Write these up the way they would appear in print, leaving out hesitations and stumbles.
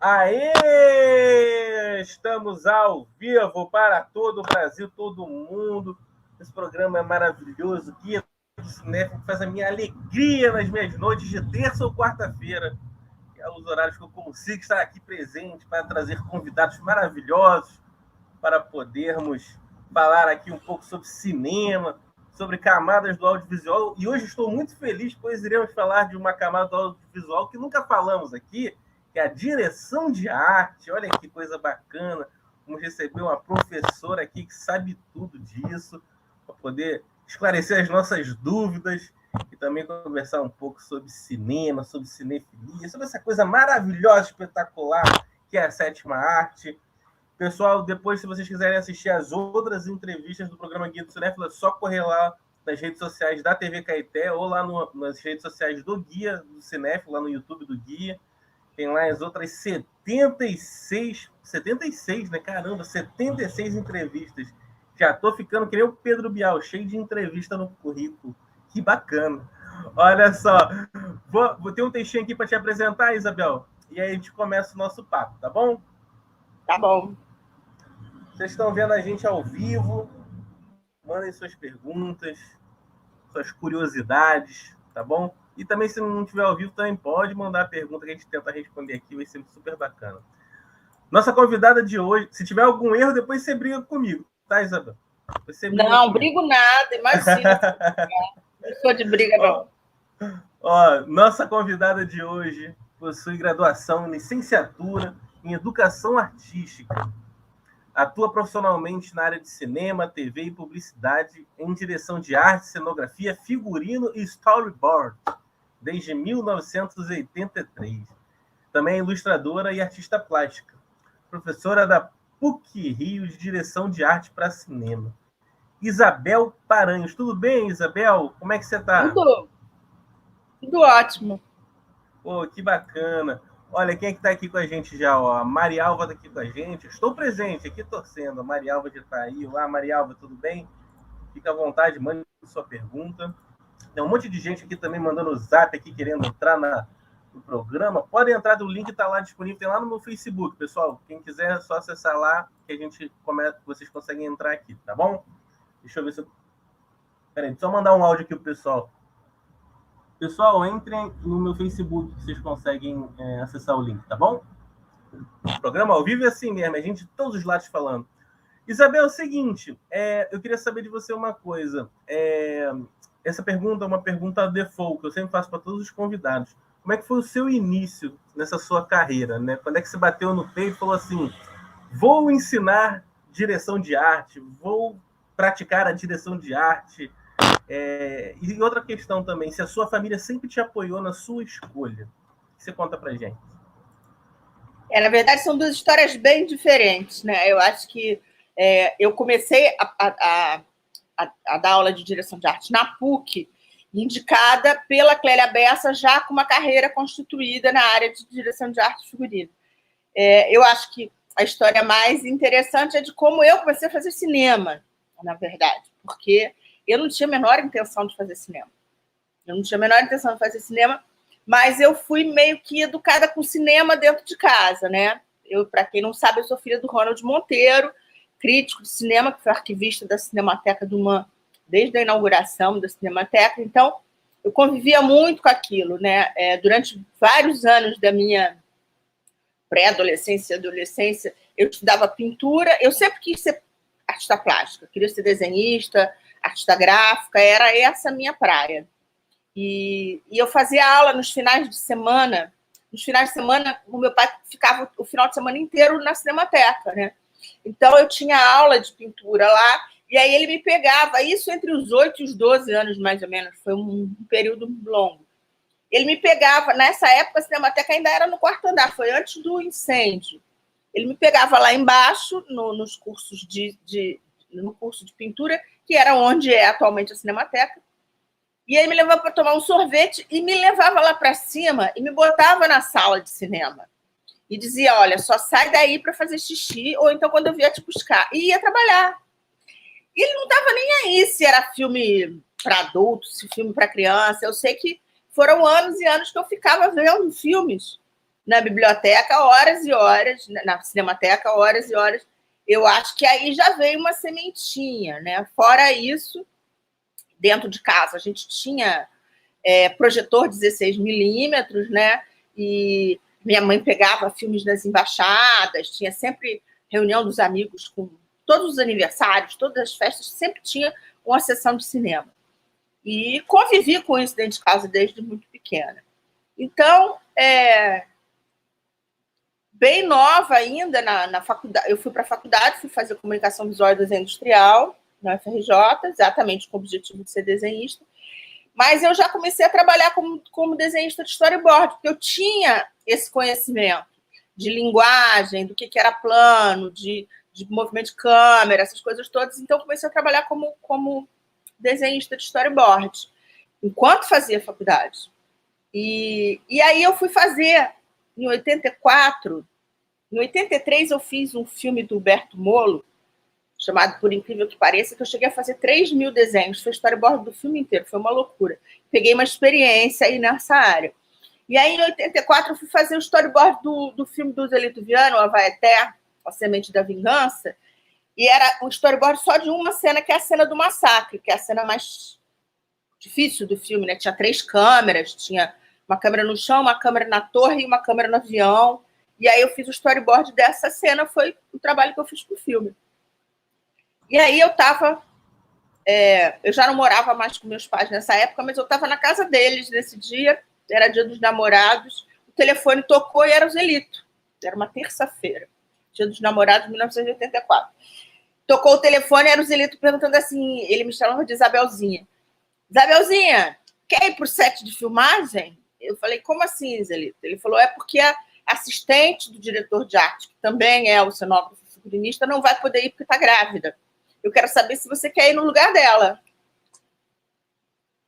Aê! Estamos ao vivo para todo o Brasil, todo mundo. Esse programa é maravilhoso. Guia do Cinéfilo faz a minha alegria nas minhas noites de terça ou quarta-feira. Que é os horários que eu consigo estar aqui presente para trazer convidados maravilhosos para podermos falar aqui um pouco sobre cinema, sobre camadas do audiovisual. E hoje estou muito feliz, pois iremos falar de uma camada do audiovisual que nunca falamos aqui, que é a direção de arte. Olha que coisa bacana. Vamos receber uma professora aqui que sabe tudo disso, para poder esclarecer as nossas dúvidas e também conversar um pouco sobre cinema, sobre cinefilia, sobre essa coisa maravilhosa, espetacular, que é a sétima arte. Pessoal, depois, se vocês quiserem assistir as outras entrevistas do programa Guia do Cinéfilo, é só correr lá nas redes sociais da TV Caeté ou lá nas redes sociais do Guia do Cinéfilo, lá no YouTube do Guia. Tem lá as outras 76, né? Caramba, 76 entrevistas. Já tô ficando que nem o Pedro Bial, cheio de entrevista no currículo. Que bacana. Olha só, vou ter um textinho aqui para te apresentar, Isabel, e aí a gente começa o nosso papo, tá bom? Tá bom. Vocês estão vendo a gente ao vivo, mandem suas perguntas, suas curiosidades, tá bom? E também, se não estiver ao vivo, também pode mandar a pergunta que a gente tenta responder aqui, vai ser super bacana. Nossa convidada de hoje, se tiver algum erro, depois você briga comigo, tá, Isabel? Não, brigo nada, imagina. Não sou de briga, não. Nossa convidada de hoje possui graduação em licenciatura em Educação Artística. Atua profissionalmente na área de cinema, TV e publicidade em direção de arte, cenografia, figurino e storyboard, desde 1983. Também é ilustradora e artista plástica. Professora da PUC-Rio de Direção de Arte para Cinema. Isabel Paranhos. Tudo bem, Isabel? Como é que você está? Tudo ótimo. Pô, que bacana. Olha, quem é que está aqui com a gente já? Ó, a Marialva está aqui com a gente. Estou presente aqui torcendo. A Marialva já está aí. Olá, Marialva, tudo bem? Fica à vontade, mande sua pergunta. Tem um monte de gente aqui também mandando o zap aqui, querendo entrar no programa. Pode entrar, do link está lá disponível. Tem lá no meu Facebook, pessoal. Quem quiser é só acessar lá que a gente começa, vocês conseguem entrar aqui, tá bom? Deixa eu ver se eu... Peraí, só mandar um áudio aqui pro pessoal. Pessoal, entrem no meu Facebook, que vocês conseguem acessar o link, tá bom? O programa ao vivo é assim mesmo, a gente de todos os lados falando. Isabel, é o seguinte, eu queria saber de você uma coisa. Essa pergunta é uma pergunta default, que eu sempre faço para todos os convidados. Como é que foi o seu início nessa sua carreira, né? Quando é que você bateu no peito e falou assim, vou ensinar direção de arte, vou praticar a direção de arte? E outra questão também, se a sua família sempre te apoiou na sua escolha. O que você conta pra gente? Na verdade, são duas histórias bem diferentes, né? Eu acho que eu comecei a dar aula de direção de arte na PUC, indicada pela Clélia Bessa, já com uma carreira constituída na área de direção de arte e figurino. Eu acho que a história mais interessante é de como eu comecei a fazer cinema, na verdade, porque eu não tinha a menor intenção de fazer cinema. Mas eu fui meio que educada com cinema dentro de casa, né? Para quem não sabe, eu sou filha do Ronald Monteiro, crítico de cinema, que foi arquivista da Cinemateca do MAN desde a inauguração da Cinemateca. Então, eu convivia muito com aquilo, né? Durante vários anos da minha pré-adolescência e adolescência, eu estudava pintura. Eu sempre quis ser artista plástica, queria ser desenhista, artista gráfica, era essa a minha praia. E eu fazia aula nos finais de semana. Nos finais de semana, o meu pai ficava o final de semana inteiro na Cinemateca, né? Então, eu tinha aula de pintura lá, e aí ele me pegava, isso entre os 8 e os 12 anos, mais ou menos, foi um período longo. Ele me pegava, nessa época a Cinemateca ainda era no quarto andar, foi antes do incêndio. Ele me pegava lá embaixo, nos cursos no curso de pintura, que era onde é atualmente a Cinemateca, e aí me levava para tomar um sorvete e me levava lá para cima e me botava na sala de cinema. E dizia, olha, só sai daí para fazer xixi, ou então quando eu vier te buscar. E ia trabalhar. E ele não estava nem aí se era filme para adultos, se filme para criança. Eu sei que foram anos e anos que eu ficava vendo filmes na biblioteca horas e horas, na Cinemateca horas e horas. Eu acho que aí já veio uma sementinha, né? Fora isso, dentro de casa, a gente tinha projetor 16mm, né? E minha mãe pegava filmes nas embaixadas, tinha sempre reunião dos amigos com todos os aniversários, todas as festas, sempre tinha uma sessão de cinema. E convivi com isso dentro de casa desde muito pequena. Então, bem nova ainda na faculdade, eu fui para a faculdade, fui fazer comunicação visual e desenho industrial na UFRJ, exatamente com o objetivo de ser desenhista, mas eu já comecei a trabalhar como desenhista de storyboard, porque eu tinha esse conhecimento de linguagem, do que era plano, de movimento de câmera, essas coisas todas, então eu comecei a trabalhar como desenhista de storyboard, enquanto fazia faculdade. E aí eu fui fazer, em 84, em 83 eu fiz um filme do Humberto Molo, chamado Por Incrível que Pareça, que eu cheguei a fazer 3.000 desenhos, foi storyboard do filme inteiro, foi uma loucura. Peguei uma experiência aí nessa área. E aí, em 84, eu fui fazer o storyboard do filme do Zelito Viano, O Avaeté, A Semente da Vingança, e era um storyboard só de uma cena, que é a cena do massacre, que é a cena mais difícil do filme, né? Tinha 3 câmeras, tinha uma câmera no chão, uma câmera na torre e uma câmera no avião. E aí eu fiz o storyboard dessa cena, foi o trabalho que eu fiz pro filme. E aí eu já não morava mais com meus pais nessa época, mas eu estava na casa deles nesse dia, era dia dos namorados, o telefone tocou e era o Zelito. Era uma terça-feira, dia dos namorados, 1984. Tocou o telefone, era o Zelito perguntando assim, ele me chamava de Isabelzinha. Isabelzinha, quer ir para o set de filmagem? Eu falei, como assim, Zelito? Ele falou, porque a assistente do diretor de arte, que também é o cenógrafo figurinista, não vai poder ir porque está grávida. Eu quero saber se você quer ir no lugar dela.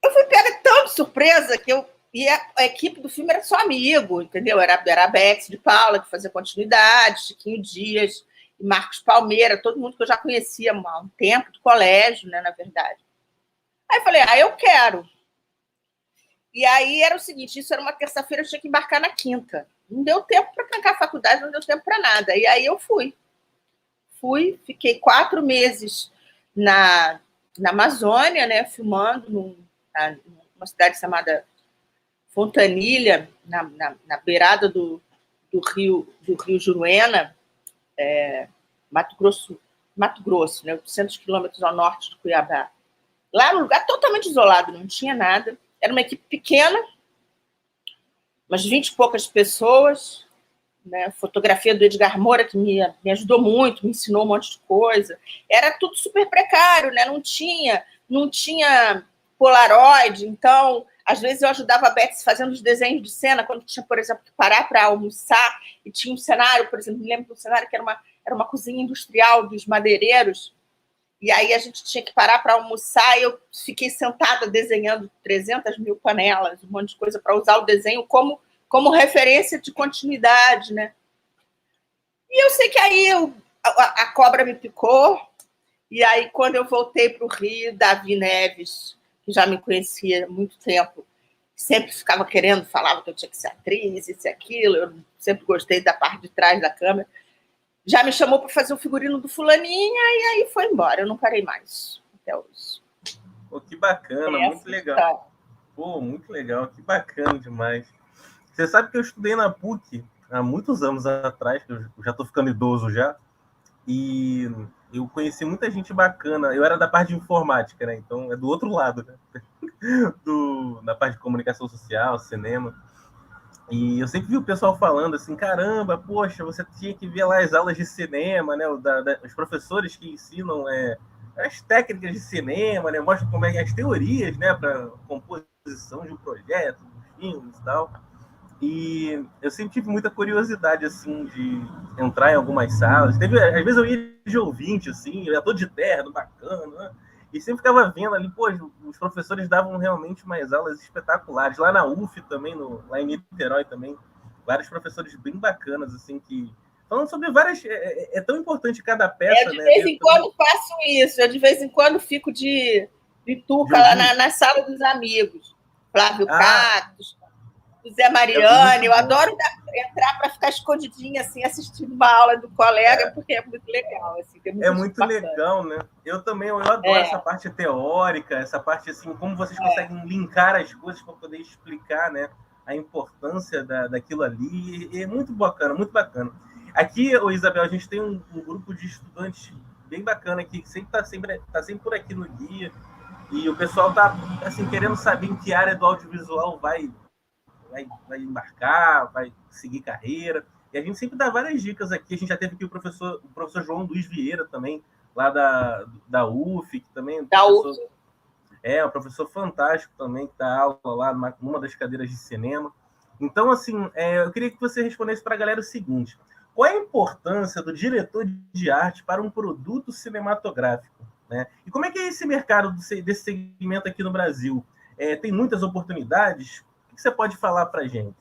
Eu fui pega tão de surpresa que e a equipe do filme era só amigo, entendeu? Era a Beth de Paula, que fazia continuidade, Chiquinho Dias, e Marcos Palmeira, todo mundo que eu já conhecia há um tempo, do colégio, né, na verdade. Aí eu falei, eu quero. E aí era o seguinte, isso era uma terça-feira, eu tinha que embarcar na quinta. Não deu tempo para trancar a faculdade, não deu tempo para nada. E aí eu fui, fiquei 4 meses na Amazônia, né, filmando numa cidade chamada Fontanilha, na beirada do rio Juruena, Mato Grosso, né, 800 quilômetros ao norte de Cuiabá. Lá num lugar totalmente isolado, não tinha nada. Era uma equipe pequena, umas 20 e poucas pessoas, né? Fotografia do Edgar Moura, que me ajudou muito, me ensinou um monte de coisa. Era tudo super precário, né? Não tinha Polaroid, então, às vezes eu ajudava a Beth fazendo os desenhos de cena, quando tinha, por exemplo, que parar para almoçar, e tinha um cenário, por exemplo, me lembro de um cenário que era uma cozinha industrial dos madeireiros, e aí a gente tinha que parar para almoçar, e eu fiquei sentada desenhando 300.000 panelas, um monte de coisa, para usar o desenho como referência de continuidade, né? E eu sei que aí a cobra me picou, e aí quando eu voltei para o Rio, Davi Neves, que já me conhecia há muito tempo, sempre ficava querendo, falava que eu tinha que ser atriz, isso e aquilo, eu sempre gostei da parte de trás da câmera, já me chamou para fazer o figurino do Fulaninha, e aí foi embora, eu não parei mais até hoje. Pô, que bacana, muito legal. Pô, muito legal, que bacana demais. Você sabe que eu estudei na PUC há muitos anos atrás, que eu já estou ficando idoso já, e eu conheci muita gente bacana. Eu era da parte de informática, né? Então é do outro lado, né? Da parte de comunicação social, cinema. E eu sempre vi o pessoal falando assim, caramba, poxa, você tinha que ver lá as aulas de cinema, né? Os professores que ensinam as técnicas de cinema, né? Mostram como é que as teorias, né? Para composição de um projeto, de filmes e tal. E eu sempre tive muita curiosidade, assim, de entrar em algumas salas. Às vezes eu ia de ouvinte, assim, eu ia todo de terno, bacana, né? E sempre ficava vendo ali, pô, os professores davam realmente umas aulas espetaculares. Lá na UF também, lá em Niterói também, vários professores bem bacanas, assim, que... Falando sobre várias... É tão importante cada peça, né? De vez em quando faço isso. Eu de vez em quando fico de tuca lá na sala dos amigos. Flávio Cactos, Zé Mariani, eu adoro entrar ficar escondidinha, assim, assistindo uma aula do colega, porque é muito legal. Assim, é muito legal, né? Eu também, eu adoro essa parte teórica, essa parte, assim, como vocês conseguem linkar as coisas para poder explicar, né, a importância daquilo ali. E é muito bacana, muito bacana. Aqui, Isabel, a gente tem um grupo de estudantes bem bacana aqui, que tá sempre por aqui no guia. E o pessoal tá, assim, querendo saber em que área do audiovisual vai embarcar, vai seguir carreira. E a gente sempre dá várias dicas aqui. A gente já teve aqui o professor João Luiz Vieira também, lá da UF, que também um professor fantástico também, que dá aula lá numa das cadeiras de cinema. Então, assim, eu queria que você respondesse para a galera o seguinte: qual é a importância do diretor de arte para um produto cinematográfico? Né? E como é que é esse mercado desse segmento aqui no Brasil? Tem muitas oportunidades? O que você pode falar para a gente?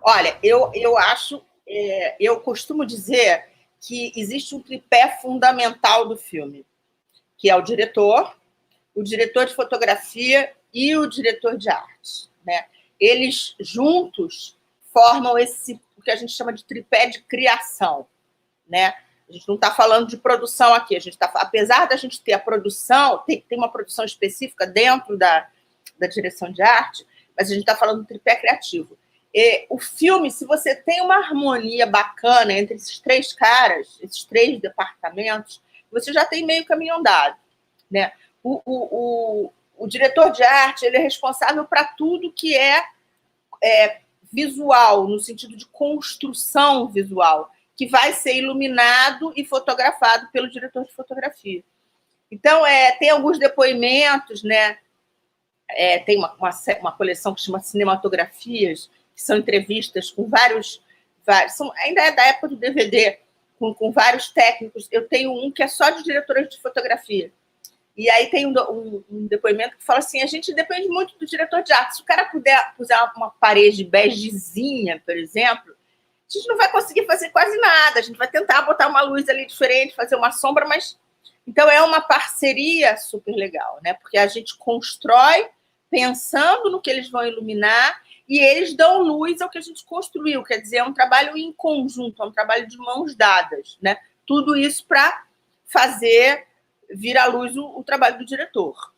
Olha, eu acho, eu costumo dizer que existe um tripé fundamental do filme, que é o diretor de fotografia e o diretor de arte, né? Eles juntos formam o que a gente chama de tripé de criação, né? A gente não está falando de produção aqui, apesar da gente ter a produção, tem uma produção específica dentro da direção de arte, mas a gente está falando do tripé criativo. E o filme, se você tem uma harmonia bacana entre esses três caras, esses três departamentos, você já tem meio caminho andado, né? O diretor de arte, ele é responsável para tudo que é visual, no sentido de construção visual, que vai ser iluminado e fotografado pelo diretor de fotografia. Então, tem alguns depoimentos, né? Tem uma coleção que chama Cinematografias, que são entrevistas com vários ainda é da época do DVD, com vários técnicos. Eu tenho um que é só de diretores de fotografia. E aí tem um depoimento que fala assim: a gente depende muito do diretor de arte. Se o cara puder usar uma parede begezinha, por exemplo, a gente não vai conseguir fazer quase nada. A gente vai tentar botar uma luz ali diferente, fazer uma sombra, mas... Então, é uma parceria super legal, né? Porque a gente constrói pensando no que eles vão iluminar e eles dão luz ao que a gente construiu. Quer dizer, é um trabalho em conjunto, é um trabalho de mãos dadas, né? Tudo isso para fazer vir à luz o trabalho do diretor,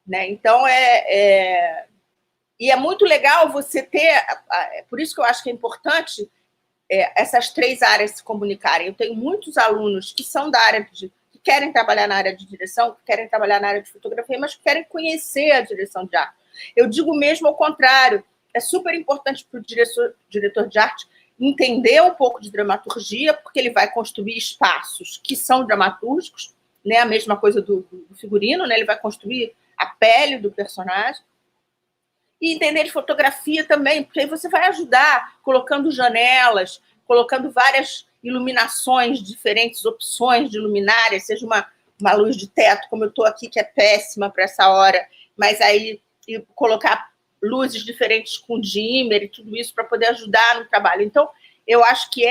né? Então, e é muito legal você ter... Por isso que eu acho que é importante essas três áreas se comunicarem. Eu tenho muitos alunos que são da área que querem trabalhar na área de direção, que querem trabalhar na área de fotografia, mas que querem conhecer a direção de arte. Eu digo mesmo ao contrário, é super importante para o diretor de arte entender um pouco de dramaturgia, porque ele vai construir espaços que são dramatúrgicos, né? A mesma coisa do figurino, né? Ele vai construir a pele do personagem. E entender de fotografia também, porque aí você vai ajudar colocando janelas, colocando várias iluminações, diferentes opções de luminária, seja uma luz de teto, como eu estou aqui, que é péssima para essa hora, mas aí colocar luzes diferentes com dimmer e tudo isso para poder ajudar no trabalho. Então, eu acho que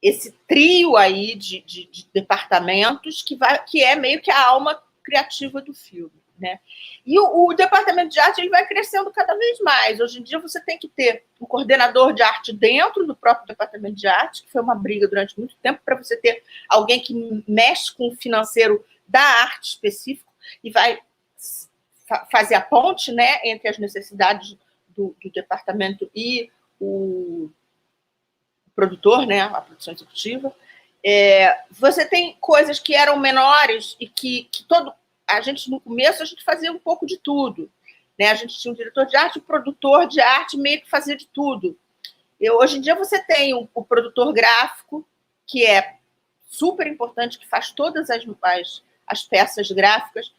esse trio aí de departamentos que é meio que a alma criativa do filme, né? E o departamento de arte ele vai crescendo cada vez mais. Hoje em dia você tem que ter um coordenador de arte dentro do próprio departamento de arte, que foi uma briga durante muito tempo, para você ter alguém que mexe com o financeiro da arte específico e vai fazer a ponte, né, entre as necessidades do departamento e o produtor, né, a produção executiva. Você tem coisas que eram menores e que a gente, no começo, a gente fazia um pouco de tudo, né? A gente tinha um diretor de arte, um produtor de arte, meio que fazia de tudo. Hoje em dia você tem o produtor gráfico, que é super importante, que faz todas as peças gráficas,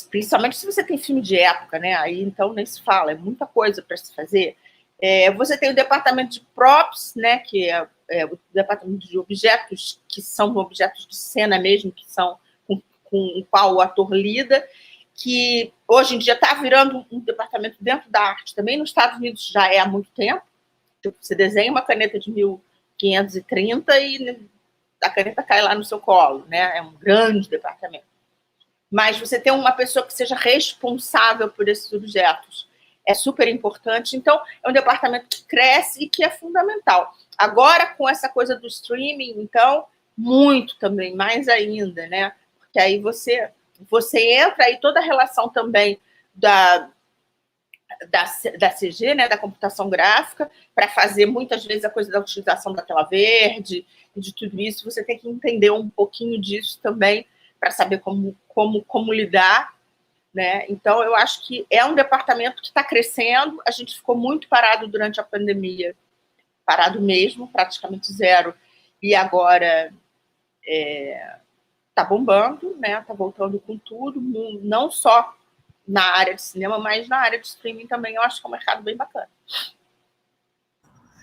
principalmente se você tem filme de época, né? Aí então nem se fala, é muita coisa para se fazer. Você tem o departamento de props, né? Que é o departamento de objetos, que são objetos de cena mesmo, que são com o qual o ator lida, que hoje em dia está virando um departamento dentro da arte também. Nos Estados Unidos já há muito tempo. Você desenha uma caneta de 1530 e a caneta cai lá no seu colo, né? É um grande departamento. Mas você tem uma pessoa que seja responsável por esses objetos. é super importante. Então, é um departamento que cresce e que é fundamental. Agora, com essa coisa do streaming, então, muito também, mais ainda, né? Porque aí você entra aí toda a relação também da CG, né, da computação gráfica, para fazer muitas vezes a coisa da utilização da tela verde e de tudo isso. Você tem que entender um pouquinho disso também para saber como lidar, né? Então, eu acho que é um departamento que está crescendo. A gente ficou muito parado durante a pandemia, parado mesmo, praticamente zero. E agora está bombando, né? Está voltando com tudo, não só na área de cinema, mas na área de streaming também. Eu acho que é um mercado bem bacana.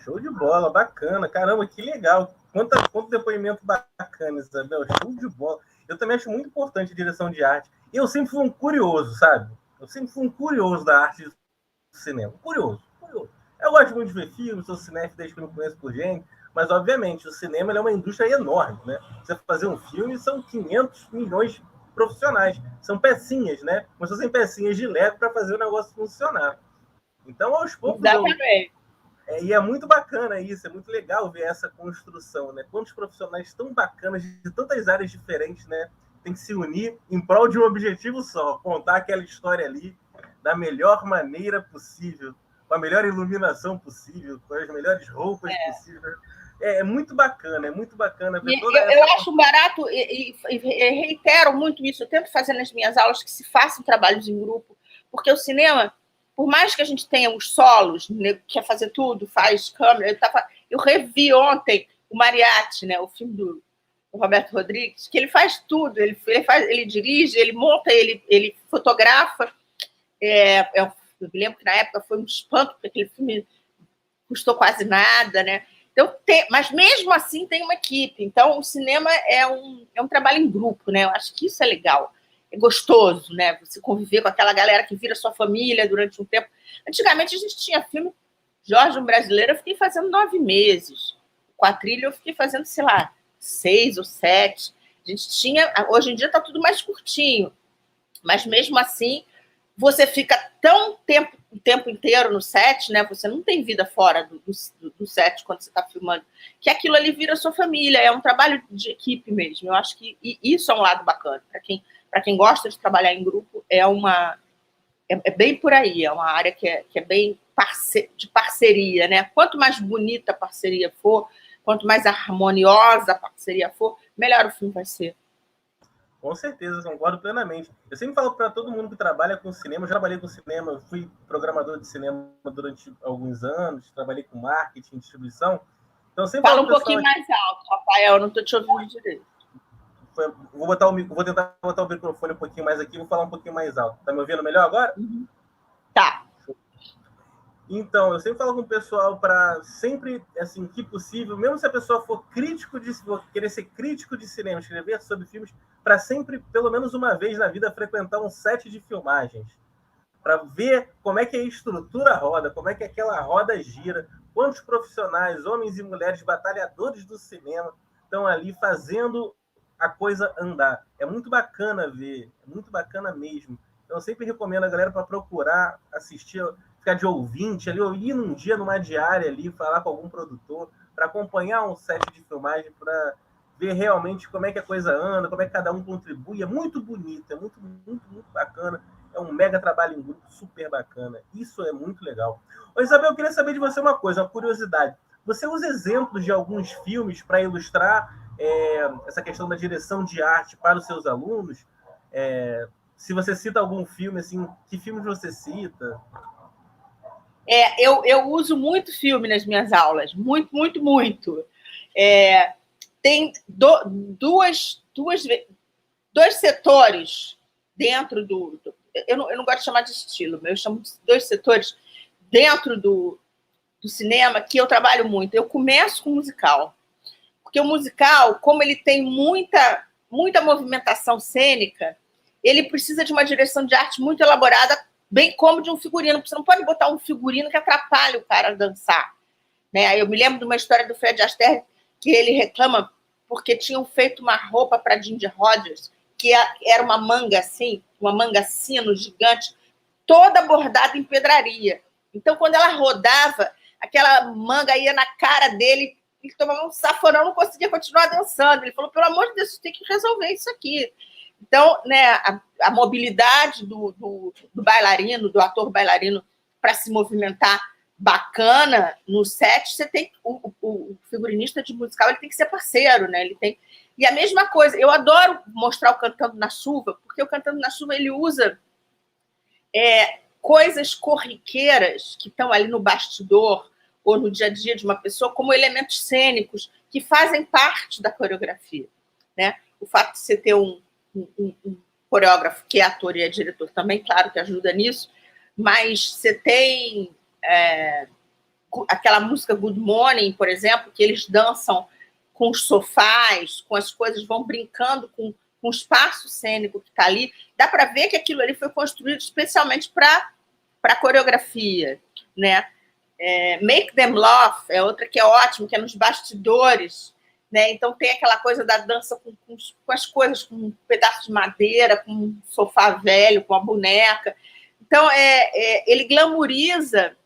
Show de bola, bacana. Caramba, que legal. Quanto depoimento bacana, Isabel. Show de bola. Eu também acho muito importante a direção de arte. Eu sempre fui um curioso, sabe? Eu sempre fui um curioso da arte do cinema. Curioso. Eu gosto muito de ver filmes, sou cinéfilo desde que eu me conheço por gente, mas, obviamente, o cinema é uma indústria enorme, né? Você fazer um filme são 500 milhões de profissionais. São pecinhas, né? Mas são pecinhas de Lego para fazer o negócio funcionar. Então, aos poucos... Exatamente. E é muito bacana isso, é muito legal ver essa construção, né? Quantos profissionais tão bacanas de tantas áreas diferentes, né? Tem que se unir em prol de um objetivo só, contar aquela história ali da melhor maneira possível, com a melhor iluminação possível, com as melhores roupas possíveis. É muito bacana ver toda essa... Eu acho barato e reitero muito isso. Eu tento fazer nas minhas aulas que se façam trabalhos em grupo, porque o cinema, por mais que a gente tenha os solos, né, quer fazer tudo, faz câmera. Eu revi ontem o Mariachi, né, o filme do Roberto Rodrigues, que ele faz tudo. Ele dirige, ele monta, ele fotografa. Eu me lembro que na época foi um espanto, porque aquele filme custou quase nada, né? Então, mas mesmo assim tem uma equipe. Então, o cinema é um trabalho em grupo, né? Eu acho que isso é legal. É gostoso, né? Você conviver com aquela galera que vira sua família durante um tempo. Antigamente, a gente tinha filme Jorge, um Brasileiro, eu fiquei fazendo 9 meses. Quatrilha, eu fiquei fazendo, sei lá, 6 ou 7. A gente tinha... Hoje em dia está tudo mais curtinho. Mas, mesmo assim, você fica o tempo inteiro no set, né? Você não tem vida fora do set quando você está filmando, que aquilo ali vira sua família, é um trabalho de equipe mesmo. Eu acho que isso é um lado bacana. Para quem gosta de trabalhar em grupo, é bem por aí, é uma área que é bem de parceria, né? Quanto mais bonita a parceria for, quanto mais harmoniosa a parceria for, melhor o filme vai ser. Com certeza, concordo plenamente. Eu sempre falo para todo mundo que trabalha com cinema, eu já trabalhei com cinema, eu fui programador de cinema durante alguns anos, trabalhei com marketing, distribuição. Então, sempre fala um pouquinho mais alto, Rafael, eu não estou te ouvindo direito. Vou tentar botar o microfone um pouquinho mais aqui, vou falar um pouquinho mais alto. Tá me ouvindo melhor agora? Uhum. Tá. Então, eu sempre falo com o pessoal para sempre, assim, que possível, mesmo se a pessoa for querer ser crítico de cinema, escrever sobre filmes, para sempre, pelo menos uma vez na vida, frequentar um set de filmagens, para ver como é que a estrutura roda, como é que aquela roda gira, quantos profissionais, homens e mulheres, batalhadores do cinema, estão ali fazendo a coisa andar. É muito bacana ver, é muito bacana mesmo. Então, eu sempre recomendo a galera para procurar assistir, ficar de ouvinte ali, ou ir num dia numa diária ali, falar com algum produtor, para acompanhar um set de filmagem, para ver realmente como é que a coisa anda, como é que cada um contribui. É muito bonito, é muito, muito, muito bacana. É um mega trabalho em grupo, super bacana. Isso é muito legal. Ô, Isabel, eu queria saber de você uma coisa, uma curiosidade. Você usa exemplos de alguns filmes para ilustrar essa questão da direção de arte para os seus alunos? Se você cita algum filme, assim, que filmes você cita? Eu uso muito filme nas minhas aulas, muito, muito, muito. Tem dois setores dentro do... Eu não gosto de chamar de estilo, mas eu chamo de 2 setores dentro do cinema que eu trabalho muito. Eu começo com o musical, porque o musical, como ele tem muita movimentação cênica, ele precisa de uma direção de arte muito elaborada, bem como de um figurino. Você não pode botar um figurino que atrapalhe o cara a dançar, né? Eu me lembro de uma história do Fred Astaire, que ele reclama porque tinham feito uma roupa para Ginger Rogers, que era uma manga assim, uma manga sino gigante, toda bordada em pedraria. Então, quando ela rodava, aquela manga ia na cara dele, ele tomava um safanão, não conseguia continuar dançando. Ele falou, pelo amor de Deus, você tem que resolver isso aqui. Então, né, a mobilidade do bailarino, do ator bailarino, para se movimentar bacana no set, você tem o figurinista de musical, ele tem que ser parceiro, né? Ele tem. E a mesma coisa, eu adoro mostrar o Cantando na Chuva, porque o Cantando na Chuva ele usa coisas corriqueiras que estão ali no bastidor ou no dia a dia de uma pessoa como elementos cênicos que fazem parte da coreografia, né? O fato de você ter um coreógrafo que é ator e é diretor também, claro que ajuda nisso, mas você tem aquela música Good Morning, por exemplo, que eles dançam com os sofás, com as coisas, vão brincando com o espaço cênico que está ali. Dá para ver que aquilo ali foi construído especialmente para a coreografia, né? Make Them Love é outra que é ótima, que é nos bastidores, né? Então tem aquela coisa da dança com as coisas, com um pedaço de madeira, com um sofá velho, com a boneca. Então ele glamouriza,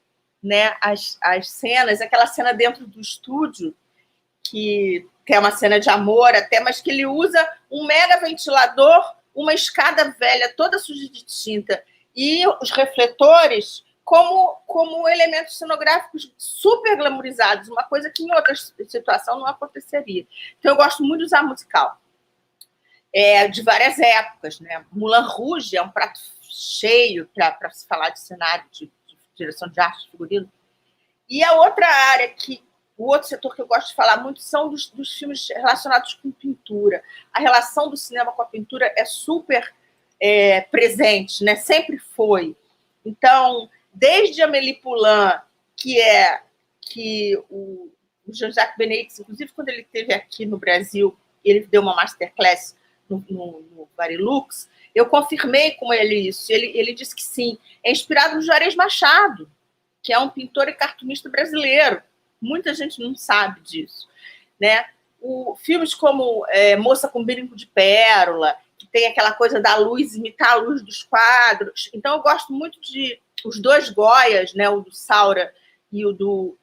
né, as cenas, aquela cena dentro do estúdio, que é uma cena de amor até, mas que ele usa um mega ventilador, uma escada velha toda suja de tinta e os refletores como elementos cenográficos super glamourizados, uma coisa que em outras situações não aconteceria. Então, eu gosto muito de usar musical. De várias épocas, né? Moulin Rouge é um prato cheio para se falar de cenário, de direção de arte, de figurino. E a outra área o outro setor que eu gosto de falar muito são dos filmes relacionados com pintura. A relação do cinema com a pintura é super presente, né? Sempre foi. Então, desde Amélie Poulain, que o Jean-Jacques Beneix, inclusive quando ele esteve aqui no Brasil, ele deu uma masterclass no Varilux, eu confirmei com ele isso. Ele disse que sim. É inspirado no Juarez Machado, que é um pintor e cartunista brasileiro. Muita gente não sabe disso, né? Filmes como Moça com Brinco de Pérola, que tem aquela coisa da luz, imitar a luz dos quadros. Então, eu gosto muito de os dois Goyas, né? O do Saura e o do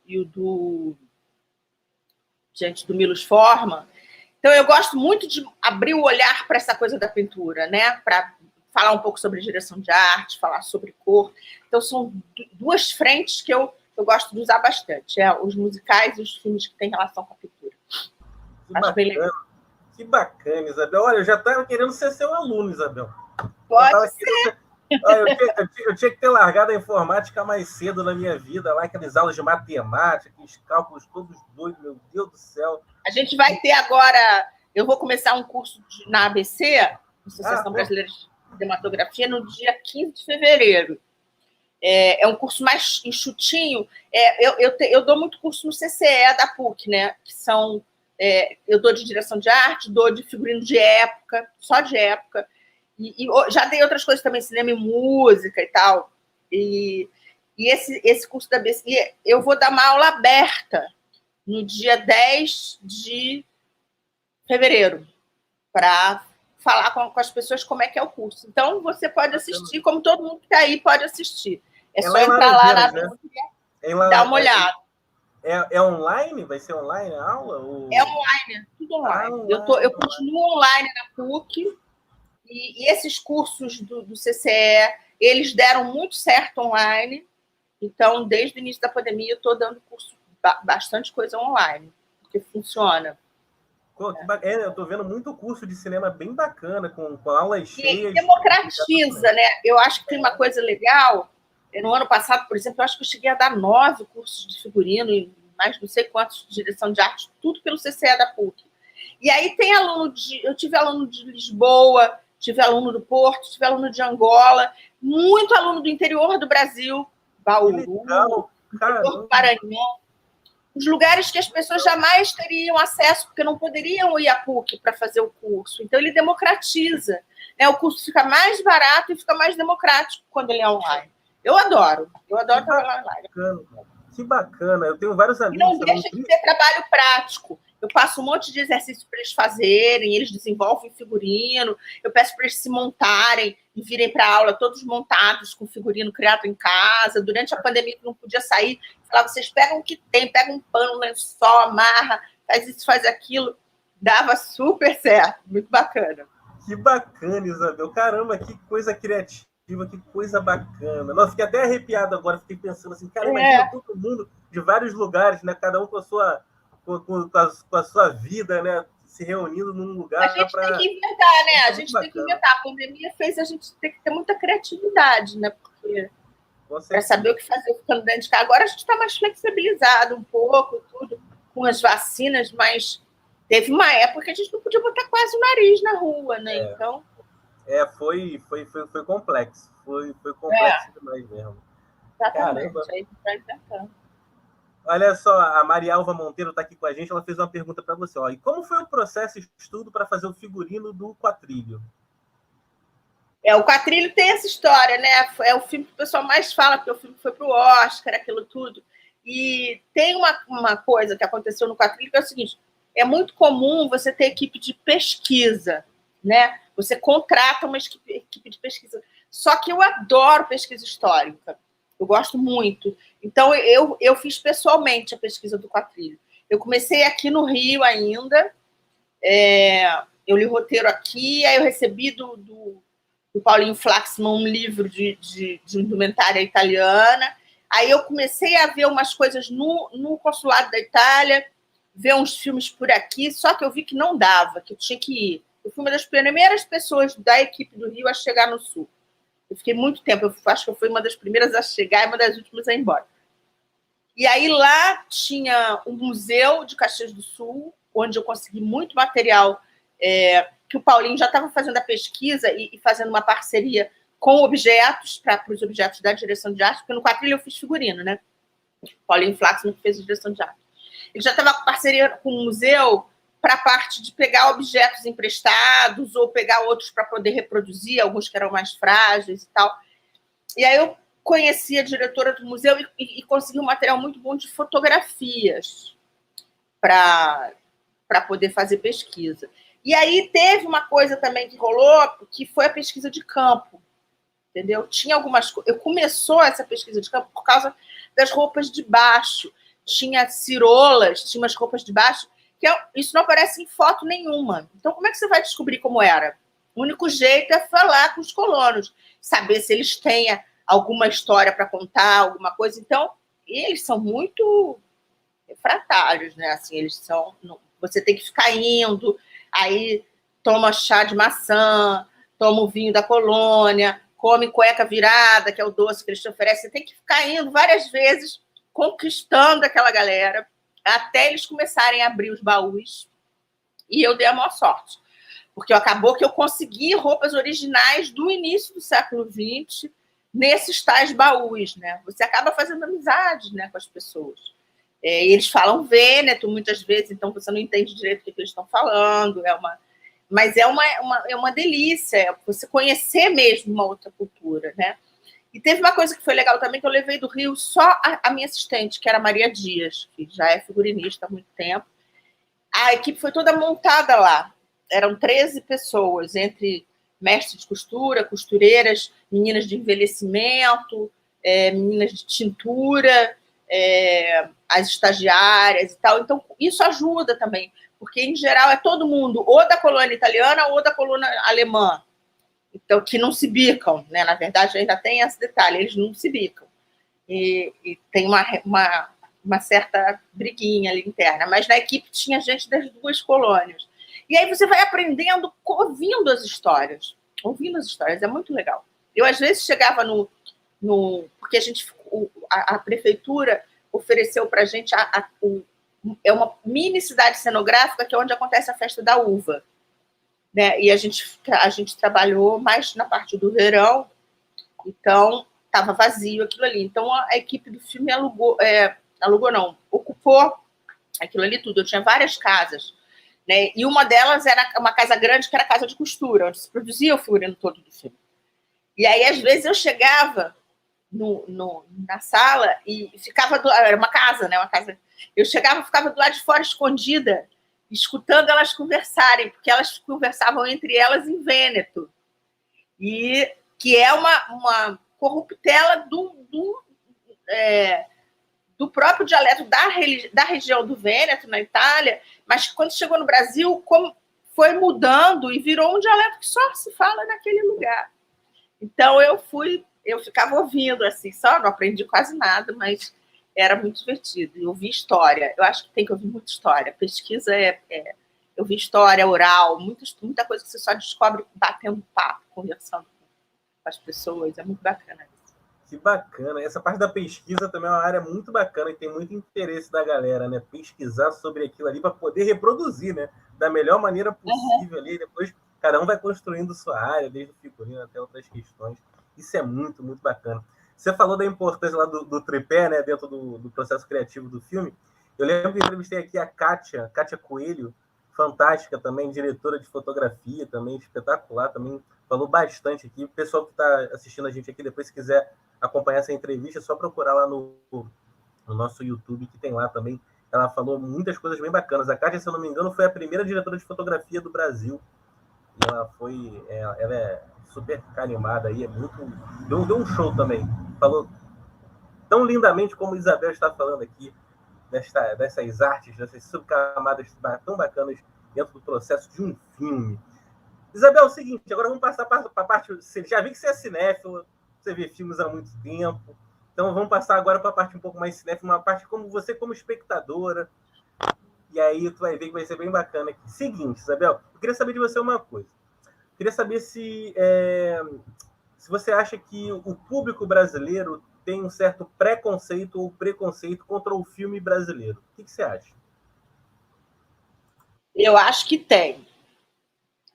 Milos Forman. Então, eu gosto muito de abrir o olhar para essa coisa da pintura, né? Para falar um pouco sobre direção de arte, falar sobre cor. Então, são duas frentes que eu gosto de usar bastante. Os musicais e os filmes que têm relação com a pintura. Que bacana, Isabel. Olha, eu já estava querendo ser seu aluno, Isabel. Pode ser. Eu tinha que ter largado a informática mais cedo na minha vida, lá aquelas aulas de matemática, aqueles cálculos todos doidos, meu Deus do céu. A gente vai ter agora... Eu vou começar um curso na ABC, Associação Brasileira de Cinematografia, no dia 15 de fevereiro. É um curso mais enxutinho. Eu dou muito curso no CCE da PUC, né? Que são... eu dou de direção de arte, dou de figurino de época, só de época. E já dei outras coisas também, cinema e música e tal. E esse curso da ABC, eu vou dar uma aula aberta no dia 10 de fevereiro, para falar com as pessoas como é que é o curso. Então, você pode assistir, como todo mundo que está aí pode assistir. É só entrar lá na né? e dar uma olhada. É online? Vai ser online a aula? Ou... É online, tudo online. Eu continuo online na PUC, e esses cursos do CCE, eles deram muito certo online. Então, desde o início da pandemia, eu estou dando curso, bastante coisa online, porque funciona. Eu estou vendo muito curso de cinema bem bacana, com aulas cheias. E democratiza, né? Eu acho que tem uma coisa legal. No ano passado, por exemplo, eu acho que eu cheguei a dar 9 cursos de figurino e mais não sei quantos de direção de arte, tudo pelo CCE da PUC. E aí tem eu tive aluno de Lisboa, tive aluno do Porto, tive aluno de Angola, muito aluno do interior do Brasil, Bauru, Maranhão, os lugares que as pessoas jamais teriam acesso, porque não poderiam ir à PUC para fazer o curso. Então, ele democratiza, né? O curso fica mais barato e fica mais democrático quando ele é online. Eu adoro trabalhar online. Que bacana. Eu tenho vários amigos. E não deixa de ter trabalho prático. Eu passo um monte de exercício para eles fazerem, eles desenvolvem figurino, eu peço para eles se montarem e virem para a aula todos montados com figurino criado em casa. Durante a pandemia, que não podia sair, falava, vocês pegam o que tem, pegam um pano, um lençol, amarra, faz isso, faz aquilo. Dava super certo, muito bacana. Que bacana, Isabel. Caramba, que coisa criativa, que coisa bacana. Nossa, fiquei até arrepiado agora, fiquei pensando assim, cara, imagina todo mundo de vários lugares, né? Cada um com a sua, com a sua vida, né? Se reunindo num lugar. A gente tem que inventar, né? A gente tem que inventar. A pandemia fez a gente ter que ter muita criatividade, né? Porque para saber o que fazer ficando dentro de casa. Agora a gente está mais flexibilizado um pouco, tudo, com as vacinas, mas teve uma época que a gente não podia botar quase o nariz na rua, né? Então. Foi complexo. Foi complexo demais mesmo. Exatamente. Caramba. Aí vai inventando. Olha só, a Marialva Monteiro está aqui com a gente, ela fez uma pergunta para você. Ó, e como foi o processo de estudo para fazer o figurino do Quatrilho? O Quatrilho tem essa história, né? É o filme que o pessoal mais fala, porque o filme foi para o Oscar, aquilo tudo. E tem uma coisa que aconteceu no Quatrilho, que é o seguinte, é muito comum você ter equipe de pesquisa, né? Você contrata uma equipe de pesquisa. Só que eu adoro pesquisa histórica. Eu gosto muito. Então, eu fiz pessoalmente a pesquisa do Quatrilho. Eu comecei aqui no Rio ainda. Eu li o roteiro aqui, aí eu recebi do Paulinho Flaxman um livro de indumentária italiana. Aí eu comecei a ver umas coisas no consulado da Itália, ver uns filmes por aqui, só que eu vi que não dava, que eu tinha que ir. Eu fui uma das primeiras pessoas da equipe do Rio a chegar no Sul. Eu fiquei muito tempo, eu acho que eu fui uma das primeiras a chegar e uma das últimas a ir embora. E aí lá tinha um museu de Caxias do Sul, onde eu consegui muito material, que o Paulinho já estava fazendo a pesquisa e fazendo uma parceria com objetos, para os objetos da direção de arte, porque no Quatrilho eu fiz figurino, né? O Paulinho Flaxman que fez a direção de arte. Ele já estava com parceria com o museu para a parte de pegar objetos emprestados ou pegar outros para poder reproduzir, alguns que eram mais frágeis e tal. E aí eu conheci a diretora do museu e consegui um material muito bom de fotografias para poder fazer pesquisa. E aí teve uma coisa também que rolou, que foi a pesquisa de campo, entendeu? Tinha algumas coisas. Começou essa pesquisa de campo por causa das roupas de baixo. Tinha cirolas, tinha umas roupas de baixo, que isso não aparece em foto nenhuma. Então, como é que você vai descobrir como era? O único jeito é falar com os colonos, saber se eles têm alguma história para contar, alguma coisa. Então, eles são muito refratários, né? Assim, eles são. Você tem que ficar indo, aí toma chá de maçã, toma o vinho da colônia, come cueca virada, que é o doce que eles te oferecem. Você tem que ficar indo várias vezes, conquistando aquela galera, até eles começarem a abrir os baús. E eu dei a maior sorte, porque acabou que eu consegui roupas originais do início do século XX nesses tais baús, né? Você acaba fazendo amizade, né, com as pessoas. Eles falam vêneto muitas vezes, então você não entende direito o que eles estão falando. Mas é uma delícia você conhecer mesmo uma outra cultura, né? E teve uma coisa que foi legal também, que eu levei do Rio só a minha assistente, que era a Maria Dias, que já é figurinista há muito tempo. A equipe foi toda montada lá. Eram 13 pessoas, entre mestres de costura, costureiras, meninas de envelhecimento, meninas de tintura, as estagiárias e tal. Então, isso ajuda também, porque, em geral, é todo mundo ou da colônia italiana ou da colônia alemã. Então, que não se bicam, né? Na verdade, ainda tem esse detalhe, eles não se bicam. E tem uma certa briguinha ali interna. Mas na equipe tinha gente das duas colônias. E aí você vai aprendendo ouvindo as histórias. Ouvindo as histórias, é muito legal. Eu, às vezes, chegava porque a prefeitura ofereceu para a gente uma mini cidade cenográfica, que é onde acontece a festa da uva. Né? E a gente trabalhou mais na parte do verão, então estava vazio aquilo ali. Então a equipe do filme ocupou aquilo ali tudo. Eu tinha várias casas, né? E uma delas era uma casa grande, que era a casa de costura, onde se produzia o figurino todo do filme. E aí, às vezes, eu chegava na sala e ficava era uma casa, né? Uma casa. Eu chegava e ficava do lado de fora escondida, escutando elas conversarem, porque elas conversavam entre elas em Vêneto, e que é uma corruptela do próprio dialeto da região do Vêneto, na Itália, mas quando chegou no Brasil, foi mudando e virou um dialeto que só se fala naquele lugar. Então, eu ficava ouvindo, assim, só não aprendi quase nada, mas era muito divertido. Eu ouvi história, eu acho que tem que ouvir muita história. Pesquisa eu vi história oral, muita coisa que você só descobre batendo papo, conversando com as pessoas, é muito bacana isso. Que bacana. Essa parte da pesquisa também é uma área muito bacana e tem muito interesse da galera, né? Pesquisar sobre aquilo ali para poder reproduzir, né? Da melhor maneira possível ali. Depois, cada um vai construindo sua área, desde o figurino até outras questões. Isso é muito, muito bacana. Você falou da importância lá do tripé, né? Dentro do processo criativo do filme. Eu lembro que eu entrevistei aqui a Kátia Coelho, fantástica também, diretora de fotografia também, espetacular também. Falou bastante aqui. O pessoal que está assistindo a gente aqui, depois, se quiser acompanhar essa entrevista, é só procurar lá no nosso YouTube, que tem lá também. Ela falou muitas coisas bem bacanas. A Kátia, se eu não me engano, foi a primeira diretora de fotografia do Brasil. E ela é super animada aí, é muito... Deu um show também. Falou tão lindamente como Isabel está falando aqui, dessas artes, dessas subcamadas tão bacanas dentro do processo de um filme. Isabel, é o seguinte, agora vamos passar para a parte... Já vi que você é cinéfila, você vê filmes há muito tempo, então vamos passar agora para a parte um pouco mais cinéfila, uma parte como você como espectadora, e aí tu vai ver que vai ser bem bacana aqui. Seguinte, Isabel, eu queria saber de você uma coisa. Eu queria saber se você acha que o público brasileiro tem um certo preconceito ou preconceito contra o filme brasileiro. O que você acha? Eu acho que tem.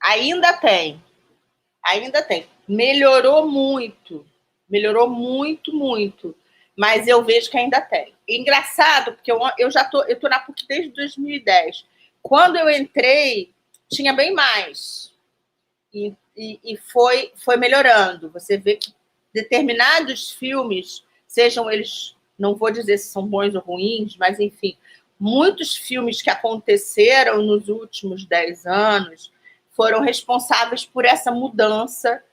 Ainda tem. Melhorou muito, muito. Mas eu vejo que ainda tem. Engraçado, porque eu tô na PUC desde 2010. Quando eu entrei, tinha bem mais. E foi melhorando. Você vê que determinados filmes, sejam eles, não vou dizer se são bons ou ruins, mas, enfim, muitos filmes que aconteceram nos últimos 10 anos foram responsáveis por essa mudança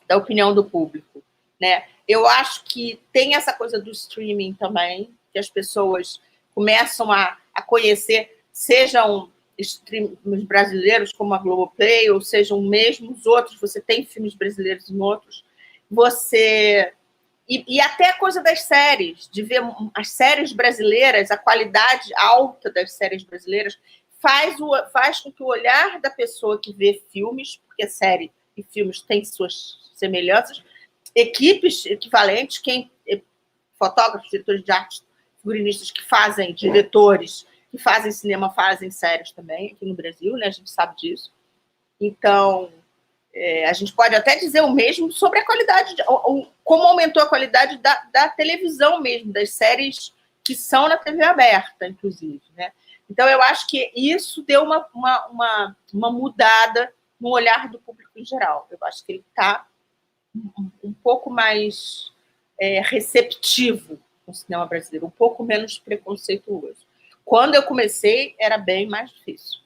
da opinião do público, né? Eu acho que tem essa coisa do streaming também, que as pessoas começam a conhecer, sejam streams brasileiros como a Globoplay, ou sejam mesmo os outros, você tem filmes brasileiros em outros, e até a coisa das séries, de ver as séries brasileiras, a qualidade alta das séries brasileiras, faz com que o olhar da pessoa que vê filmes, porque série e filmes têm suas semelhanças, equipes equivalentes, fotógrafos, diretores de arte, figurinistas que fazem, diretores que fazem cinema, fazem séries também aqui no Brasil, né? A gente sabe disso. Então, a gente pode até dizer o mesmo sobre a qualidade, como aumentou a qualidade da televisão mesmo, das séries que são na TV aberta, inclusive, né? Então, eu acho que isso deu uma mudada no olhar do público em geral. Eu acho que ele está um pouco mais receptivo com o cinema brasileiro, um pouco menos preconceituoso. Quando eu comecei, era bem mais difícil.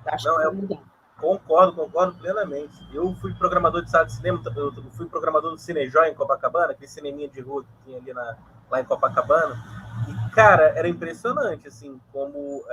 Eu acho que foi mudando. Concordo plenamente. Eu fui programador de sala de cinema, eu fui programador do Cinejoy em Copacabana, aquele cineminha de rua que tinha ali lá em Copacabana. E, cara, era impressionante, assim, como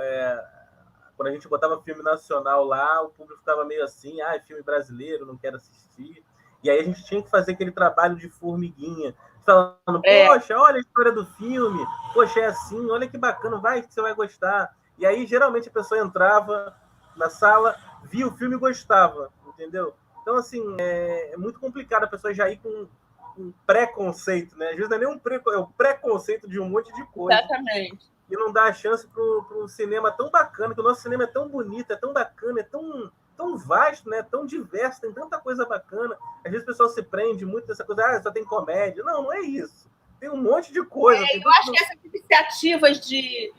quando a gente botava filme nacional lá, o público ficava meio assim, filme brasileiro, não quero assistir. E aí a gente tinha que fazer aquele trabalho de formiguinha, falando, poxa, olha a história do filme, poxa, é assim, olha que bacana, vai que você vai gostar. E aí, geralmente, a pessoa entrava na sala, via o filme e gostava, entendeu? Então, assim, é muito complicado a pessoa já ir com um preconceito, né? Às vezes não é nem é o preconceito de um monte de coisa. Exatamente. E não dá a chance pro cinema tão bacana, que o nosso cinema é tão bonito, é tão bacana, é tão vasto, né? Tão diverso, tem tanta coisa bacana. Às vezes o pessoal se prende muito nessa coisa, só tem comédia. Não é isso. Tem um monte de coisa. Eu acho que essas iniciativas de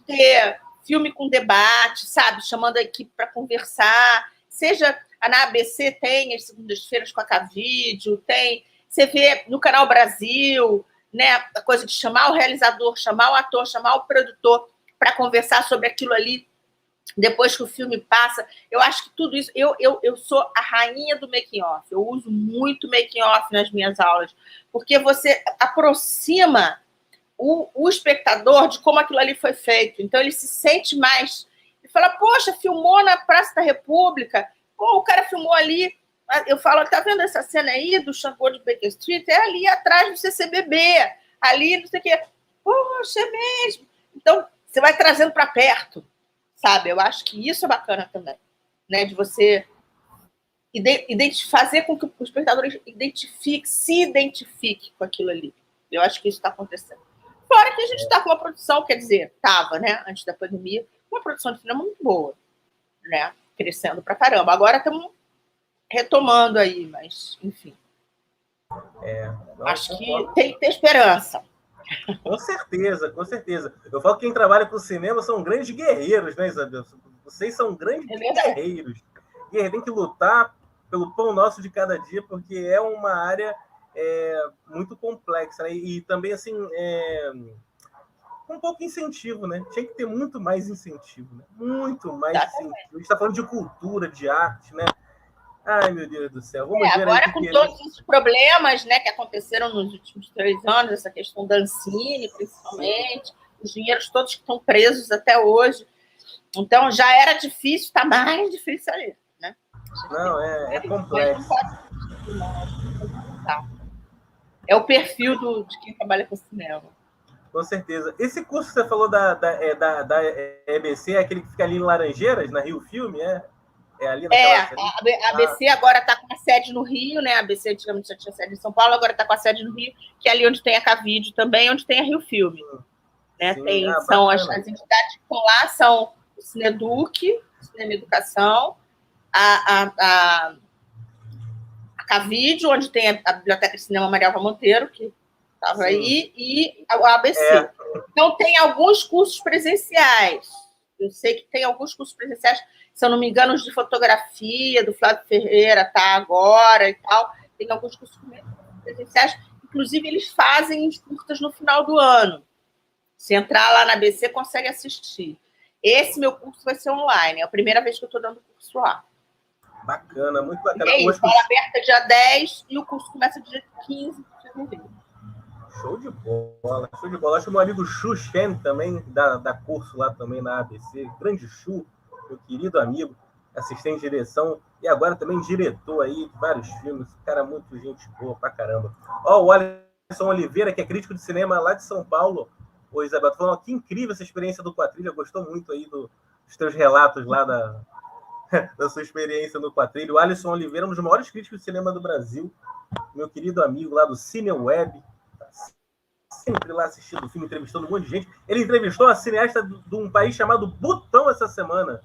ter filme com debate, sabe? Chamando a equipe para conversar. Seja na ABC, tem as segundas-feiras com a Cavídeo, tem... Você vê no Canal Brasil, né? A coisa de chamar o realizador, chamar o ator, chamar o produtor para conversar sobre aquilo ali depois que o filme passa. Eu acho que tudo isso... Eu sou a rainha do making-off. Eu uso muito making-off nas minhas aulas, porque você aproxima o espectador de como aquilo ali foi feito. Então, ele se sente mais... Ele fala, poxa, filmou na Praça da República. Pô, o cara filmou ali... Eu falo, tá vendo essa cena aí do Xangô de Baker Street? É ali atrás do CCBB. Ali, não sei o quê. Poxa, é mesmo. Então, você vai trazendo para perto, sabe? Eu acho que isso é bacana também, né? De você fazer com que o espectador se identifique com aquilo ali. Eu acho que isso está acontecendo. Fora que a gente está com uma produção, quer dizer, estava, né? Antes da pandemia, uma produção de cinema muito boa, né? Crescendo pra caramba. Agora estamos retomando aí, mas, enfim. Acho que tem que ter esperança. Com certeza, com certeza. Eu falo que quem trabalha com cinema são grandes guerreiros, né, Isabel? Vocês são grandes guerreiros. Guerreiros tem que lutar pelo pão nosso de cada dia, porque é uma área muito complexa, né? E também, assim, com pouco incentivo, né? Tinha que ter muito mais incentivo, né? Muito mais incentivo. A gente está falando de cultura, de arte, né? Ai, meu Deus do céu. Vamos ver agora, com todos os problemas, né, que aconteceram nos últimos 3 anos, essa questão da Ancine, principalmente, os dinheiros todos que estão presos até hoje. Então, já era difícil, está mais difícil ali, né? Não, é complexo. É o perfil de quem trabalha com cinema. Com certeza. Esse curso que você falou da EBC é aquele que fica ali em Laranjeiras, na Rio Filme, ali a ABC agora está com a sede no Rio, né? A ABC antigamente já tinha sede em São Paulo, agora está com a sede no Rio, que é ali onde tem a Cavídeo também, onde tem a Rio Filme. Né? São as entidades que estão lá, são o Cineduc, o Cinema Educação, a Cavídeo, onde tem a Biblioteca de Cinema Marialva Monteiro, que estava aí, e a ABC. Então, tem alguns cursos presenciais. Eu sei que tem alguns cursos presenciais, se eu não me engano, os de fotografia, do Flávio Ferreira, tá agora e tal. Tem alguns cursos presenciais. Inclusive, eles fazem curtas no final do ano. Se entrar lá na ABC, consegue assistir. Esse meu curso vai ser online. É a primeira vez que eu estou dando curso lá. Bacana, muito bacana. E aí, escola aberta dia 10 e o curso começa dia 15 de fevereiro. Show de bola, show de bola. Acho que meu amigo Chu Shen também dá curso lá também na ABC. Grande Chu, meu querido amigo, assistente de direção e agora também diretor aí de vários filmes. Cara, muito gente boa pra caramba. Ó, o Alisson Oliveira, que é crítico de cinema lá de São Paulo. Ô, Isabel, tô falando que incrível essa experiência do Quatrilha. Gostou muito aí dos teus relatos lá da sua experiência no Quatrilha. O Alisson Oliveira, um dos maiores críticos de cinema do Brasil. Meu querido amigo lá do CineWeb. Sempre lá assistindo o filme, entrevistando um monte de gente. Ele entrevistou a cineasta de um país chamado Butão essa semana.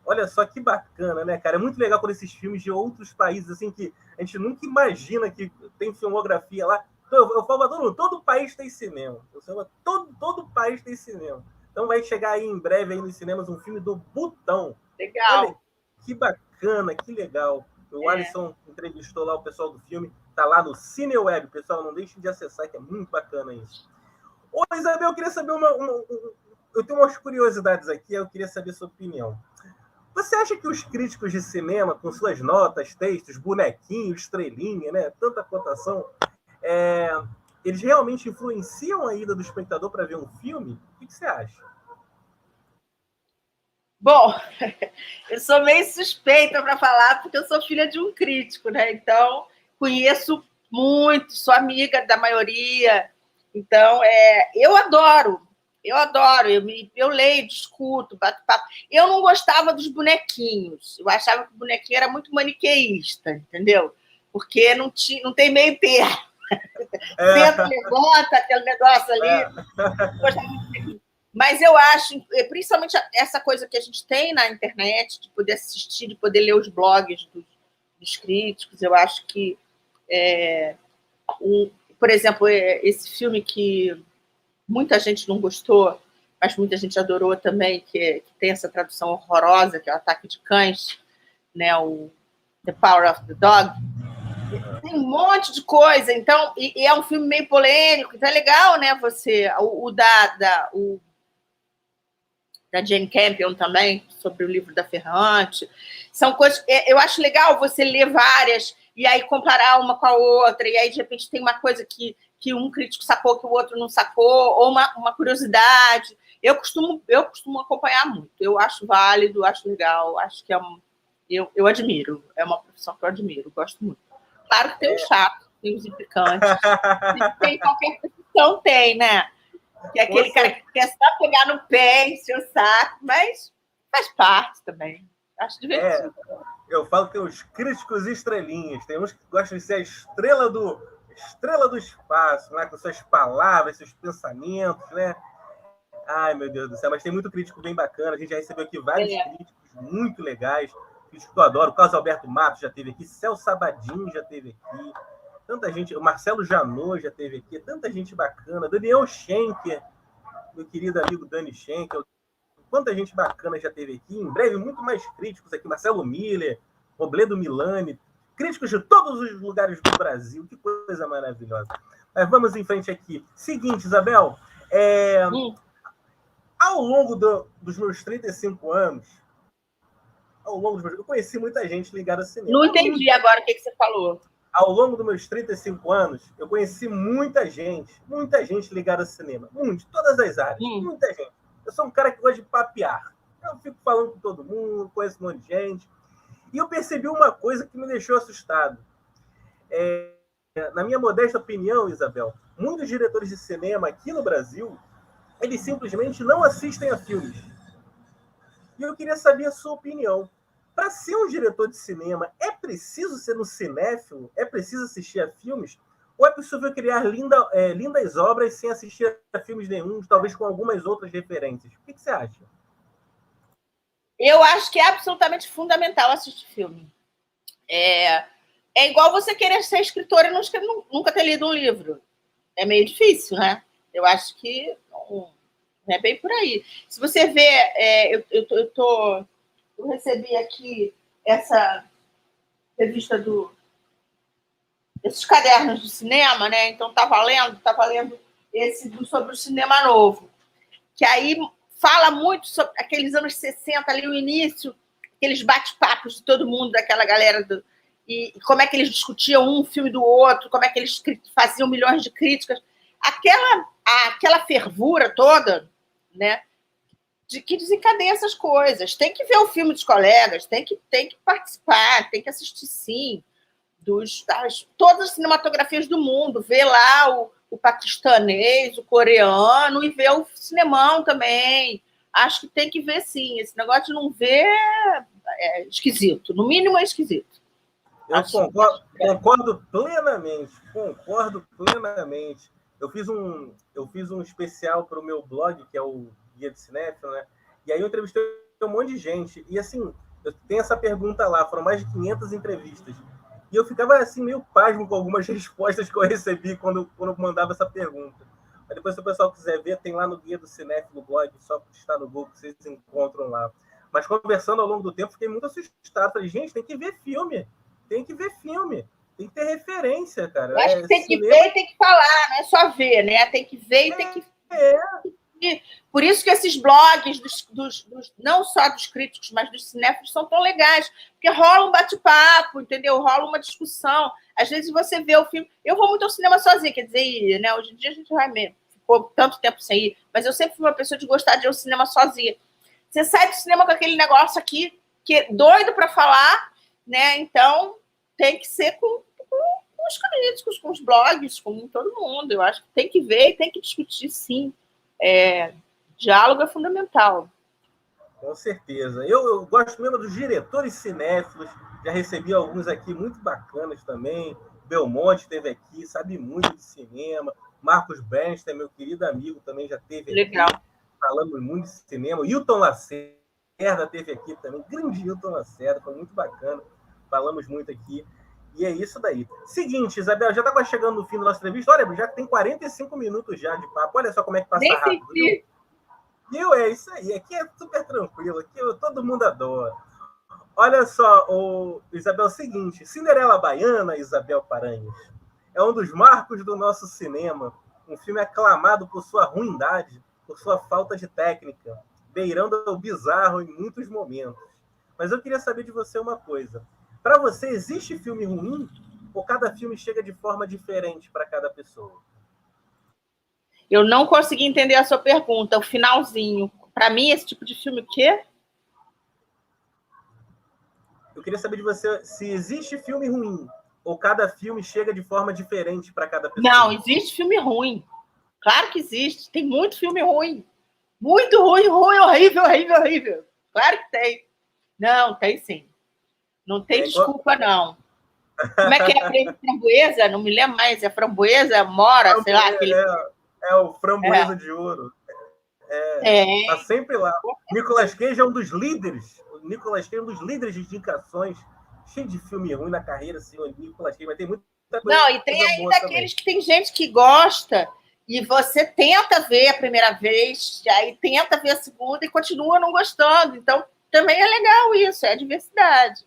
Olha só que bacana, né, cara? É muito legal quando esses filmes de outros países, assim, que a gente nunca imagina que tem filmografia lá. Eu falo, todo país tem cinema. Todo país tem cinema. Então vai chegar aí em breve aí nos cinemas um filme do Butão. Legal. Olha, que bacana, que legal. O Alisson entrevistou lá o pessoal do filme. Tá lá no CineWeb, pessoal. Não deixem de acessar, que é muito bacana isso. Ô, Isabel, eu queria saber eu tenho umas curiosidades aqui, eu queria saber a sua opinião. Você acha que os críticos de cinema, com suas notas, textos, bonequinhos, estrelinha, né, tanta cotação, eles realmente influenciam a ida do espectador para ver um filme? O que você acha? Bom, eu sou meio suspeita para falar, porque eu sou filha de um crítico, né? Então, conheço muito, sou amiga da maioria. Então, eu adoro, eu leio, discuto, bato papo. Eu não gostava dos bonequinhos, eu achava que o bonequinho era muito maniqueísta, entendeu? Porque não tem meio termo. Senta, levanta, aquele negócio ali. Mas eu acho, principalmente essa coisa que a gente tem na internet, de poder assistir, de poder ler os blogs dos críticos, eu acho que, por exemplo, esse filme que muita gente não gostou, mas muita gente adorou também, que tem essa tradução horrorosa, que é o Ataque de Cães, né, o The Power of the Dog. Tem um monte de coisa, então, e é um filme meio polêmico, então é legal, né, você, da Jane Campion também, sobre o livro da Ferrante. São coisas... Eu acho legal você ler várias e aí comparar uma com a outra, e aí, de repente, tem uma coisa que um crítico sacou que o outro não sacou, ou uma curiosidade. Eu costumo acompanhar muito. Eu acho válido, acho legal, acho que eu admiro. É uma profissão que eu admiro, gosto muito. Claro que tem os chatos, tem os implicantes. Tem qualquer profissão, tem, né? Que é aquele cara que quer só pegar no pé, encher o saco, mas faz parte também. Acho divertido. Eu falo que tem os críticos estrelinhas. Tem uns que gostam de ser a estrela do espaço, né? Com suas palavras, seus pensamentos, né? Ai, meu Deus do céu. Mas tem muito crítico bem bacana. A gente já recebeu aqui vários críticos muito legais. Crítico que eu adoro. O Carlos Alberto Matos já esteve aqui. Celso Sabadin já esteve aqui. Tanta gente. O Marcelo Janot já esteve aqui. Tanta gente bacana. Daniel Schenker, meu querido amigo Dani Schenker. Quanta gente bacana já esteve aqui. Em breve, muito mais críticos aqui. Marcelo Miller, Robledo Milani. Críticos de todos os lugares do Brasil. Que coisa maravilhosa. Mas vamos em frente aqui. Seguinte, Isabel. Ao longo dos meus 35 anos, eu conheci muita gente ligada ao cinema. Não entendi agora o que você falou. Ao longo dos meus 35 anos, eu conheci muita gente ligada ao cinema. Todas as áreas, muita gente. Eu sou um cara que gosta de papear. Eu fico falando com todo mundo, conheço um monte de gente. E eu percebi uma coisa que me deixou assustado. Na minha modesta opinião, Isabel, muitos diretores de cinema aqui no Brasil, eles simplesmente não assistem a filmes. E eu queria saber a sua opinião. Para ser um diretor de cinema, é preciso ser um cinéfilo? É preciso assistir a filmes? Ou é possível criar lindas obras sem assistir a filmes nenhum, talvez com algumas outras referências? O que você acha? Eu acho que é absolutamente fundamental assistir filme. É igual você querer ser escritor e nunca ter lido um livro. É meio difícil, né? Eu acho que não é bem por aí. Se você vê, eu recebi aqui essa revista esses cadernos de cinema, né? Então estava lendo esse sobre o cinema novo, que aí fala muito sobre aqueles anos 60, ali o início, aqueles bate-papos de todo mundo, daquela galera e como é que eles discutiam um filme do outro, como é que eles faziam milhões de críticas, aquela fervura toda, né? De que desencadeia essas coisas. Tem que ver o filme dos colegas, tem que participar, tem que assistir, sim, todas as cinematografias do mundo, ver lá o paquistanês, o coreano, e ver o cinemão também. Acho que tem que ver, sim. Esse negócio de não ver é esquisito. No mínimo, é esquisito. Eu concordo plenamente. Eu fiz um especial para o meu blog, que é o Guia de Cinéfilo, né? E aí eu entrevistei um monte de gente. E, assim, eu tenho essa pergunta lá. Foram mais de 500 entrevistas. E eu ficava, assim, meio pasmo com algumas respostas que eu recebi quando eu mandava essa pergunta. Mas depois, se o pessoal quiser ver, tem lá no Guia do Cinéfilo blog, só está no Google, que vocês encontram lá. Mas conversando ao longo do tempo, fiquei muito assustado. Falei, gente, tem que ver filme. Tem que ter referência, cara. Eu acho que tem que ver e tem que falar, não é só ver, né? Tem que ver e tem que... Por isso que esses blogs, não só dos críticos, mas dos cinéfilos, são tão legais, porque rola um bate-papo, entendeu? Rola uma discussão. Às vezes você vê o filme... Eu vou muito ao cinema sozinha, quer dizer, né? Hoje em dia a gente vai mesmo. Ficou tanto tempo sem ir, mas eu sempre fui uma pessoa de gostar de ir ao cinema sozinha. Você sai do cinema com aquele negócio aqui, que é doido para falar, né? Então, tem que ser com os críticos, com os blogs, com todo mundo. Eu acho que tem que ver e tem que discutir, sim. Diálogo é fundamental. Com certeza. Eu gosto mesmo dos diretores cinéfilos. Já recebi alguns aqui muito bacanas também. Belmonte esteve aqui, sabe muito de cinema. Marcos Bernstein, meu querido amigo, também já esteve Legal. Aqui, falando muito de cinema. Hilton Lacerda esteve aqui também. Grande Hilton Lacerda, foi muito bacana. Falamos muito aqui. E é isso daí. Seguinte, Isabel, já está chegando no fim da nossa entrevista. Olha, já tem 45 minutos já de papo. Olha só como é que passa rápido. Viu? É isso aí. Aqui é super tranquilo. Aqui todo mundo adora. Olha só, Isabel, é o seguinte. Cinderela Baiana, Isabel Paranhos, é um dos marcos do nosso cinema. Um filme aclamado por sua ruindade, por sua falta de técnica. beirando o bizarro em muitos momentos. Mas eu queria saber de você uma coisa. Para você, existe filme ruim ou cada filme chega de forma diferente para cada pessoa? Eu não consegui entender a sua pergunta, o finalzinho. Para mim, esse tipo de filme, o quê? Eu queria saber de você se existe filme ruim ou cada filme chega de forma diferente para cada pessoa. Não, existe filme ruim. Claro que existe. Tem muito filme ruim. Muito ruim, ruim, horrível, horrível, horrível. Claro que tem. Não, tem sim. Não tem desculpa, não. Como é que é a framboesa? Não me lembro mais. É framboesa, mora, sei lá. Aquele... É o Framboesa de Ouro. Tá sempre lá. Nicolas Cage é um dos líderes. O Nicolas Cage é um dos líderes de indicações. Cheio de filme ruim na carreira, assim, o Nicolas Cage, mas tem muita coisa. Não, e tem ainda aqueles que tem gente que gosta e você tenta ver a primeira vez, aí tenta ver a segunda e continua não gostando. Então, também é legal isso, é a diversidade.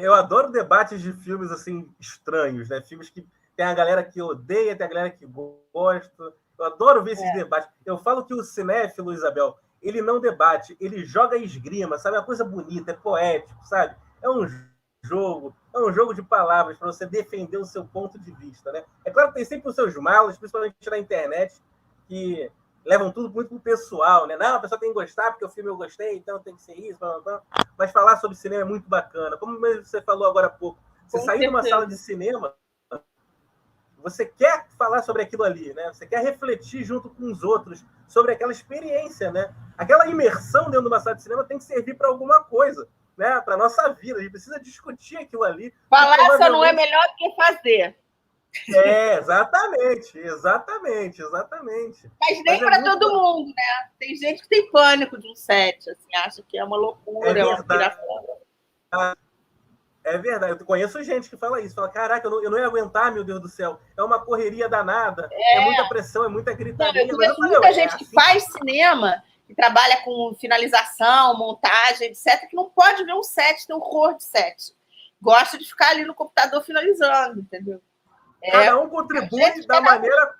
Eu adoro debates de filmes, assim, estranhos, né? Filmes que tem a galera que odeia, tem a galera que gosta. Eu adoro ver esses debates. Eu falo que o cinéfilo, Isabel, ele não debate, ele joga esgrima, sabe? É uma coisa bonita, é poético, sabe? É um jogo de palavras para você defender o seu ponto de vista, né? É claro que tem sempre os seus malos, principalmente na internet, que levam tudo muito pro pessoal, né? Não, a pessoa tem que gostar porque o filme eu gostei, então tem que ser isso, blá, blá, blá. Mas falar sobre cinema é muito bacana. Como você falou agora há pouco, você sair de uma sala de cinema, você quer falar sobre aquilo ali, né? Você quer refletir junto com os outros sobre aquela experiência, né? Aquela imersão dentro de uma sala de cinema tem que servir para alguma coisa, né? Para nossa vida. A gente precisa discutir aquilo ali. Falar só não é melhor do que fazer. Exatamente. Mas nem para todo mundo, né? Tem gente que tem pânico de um set, assim, acha que é uma loucura, é uma piração. É verdade, eu conheço gente que fala isso, fala, caraca, eu não ia aguentar, meu Deus do céu, é uma correria danada, é muita pressão, é muita gritaria. Eu conheço muita gente que faz cinema, que trabalha com finalização, montagem, etc., que não pode ver um set, tem horror de set. Gosta de ficar ali no computador finalizando, entendeu? Cada um contribui da maneira...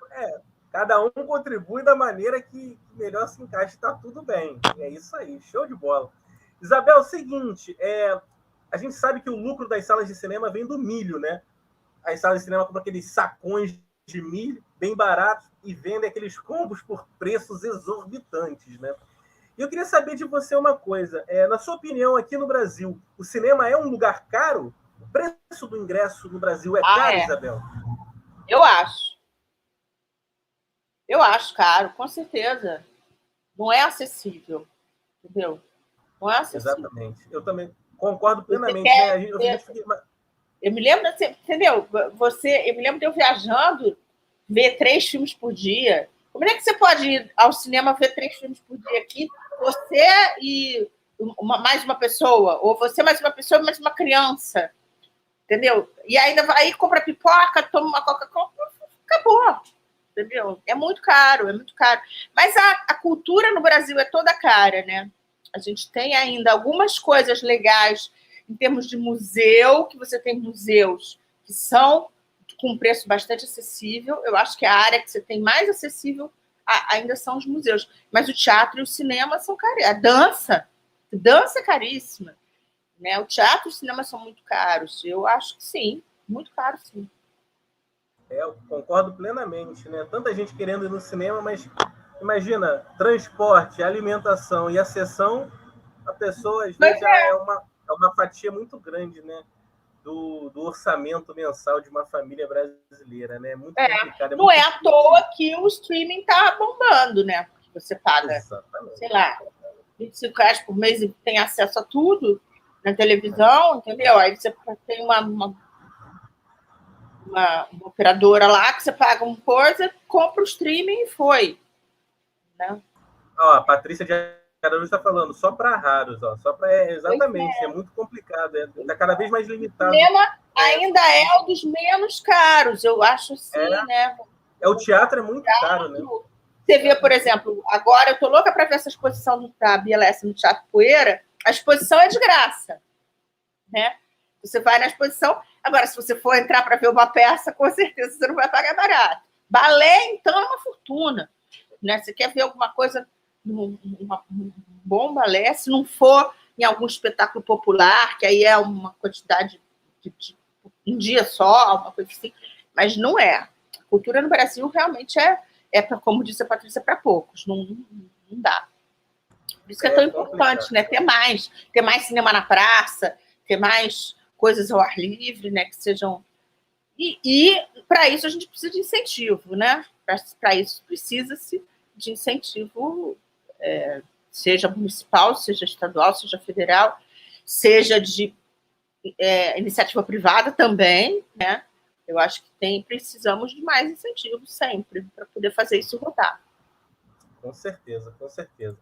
cada um contribui da maneira que melhor se encaixe, tá tudo bem. É isso aí, show de bola. Isabel, é o seguinte, a gente sabe que o lucro das salas de cinema vem do milho, né? As salas de cinema compram aqueles sacões de milho bem baratos e vendem aqueles combos por preços exorbitantes, né? E eu queria saber de você uma coisa. Na sua opinião, aqui no Brasil, o cinema é um lugar caro? O preço do ingresso no Brasil é caro, Isabel? Eu acho. Eu acho caro, com certeza. Não é acessível, entendeu? Não é acessível. Exatamente. Eu também concordo plenamente. Né? Eu me lembro, entendeu? Eu me lembro de eu viajando, ver 3 filmes por dia. Como é que você pode ir ao cinema ver 3 filmes por dia aqui? Você e mais uma pessoa, ou você mais uma pessoa e mais uma criança, entendeu? E ainda vai e compra pipoca, toma uma Coca-Cola, acabou, entendeu? É muito caro, é muito caro. Mas a cultura no Brasil é toda cara, né? A gente tem ainda algumas coisas legais em termos de museu, que você tem museus que são com um preço bastante acessível. Eu acho que a área que você tem mais acessível ainda são os museus. Mas o teatro e o cinema são caros. A dança é caríssima. Né? O teatro e o cinema são muito caros. Eu acho que sim, muito caro, sim. Eu concordo plenamente. Né? Tanta gente querendo ir no cinema, mas imagina, transporte, alimentação e a sessão, a pessoa às vezes já é uma fatia muito grande, né? Do orçamento mensal de uma família brasileira, né? Muito complicado. Não é à toa que o streaming está bombando, né? Você paga, sei lá, R$25 por mês e tem acesso a tudo na televisão, entendeu? Aí você tem uma operadora lá que você paga uma coisa, compra o streaming e foi. Né? Ó, a Patrícia de Araújo está falando, só para raros, ó, só para exatamente, é muito complicado, está cada vez mais limitado. O cinema ainda é um dos menos caros, eu acho assim, né? O teatro é muito caro, né? Você vê, por exemplo, agora eu tô louca para ver essa exposição da BLS no Teatro Poeira, a exposição é de graça, né? Você vai na exposição, agora se você for entrar para ver uma peça, com certeza você não vai pagar barato. Balé, então, é uma fortuna. Né? Você quer ver alguma coisa um bom balé, se não for em algum espetáculo popular, que aí é uma quantidade de um dia só, uma coisa assim, mas não é. A cultura no Brasil realmente como disse a Patrícia, para poucos, não dá. Por isso que é tão importante, né? Ter mais cinema na praça, ter mais coisas ao ar livre, né? Que sejam. E para isso a gente precisa de incentivo, né? Para isso precisa-se de incentivo, seja municipal, seja estadual, seja federal, seja de iniciativa privada também, né? Eu acho que precisamos de mais incentivos sempre para poder fazer isso rodar. Com certeza, com certeza.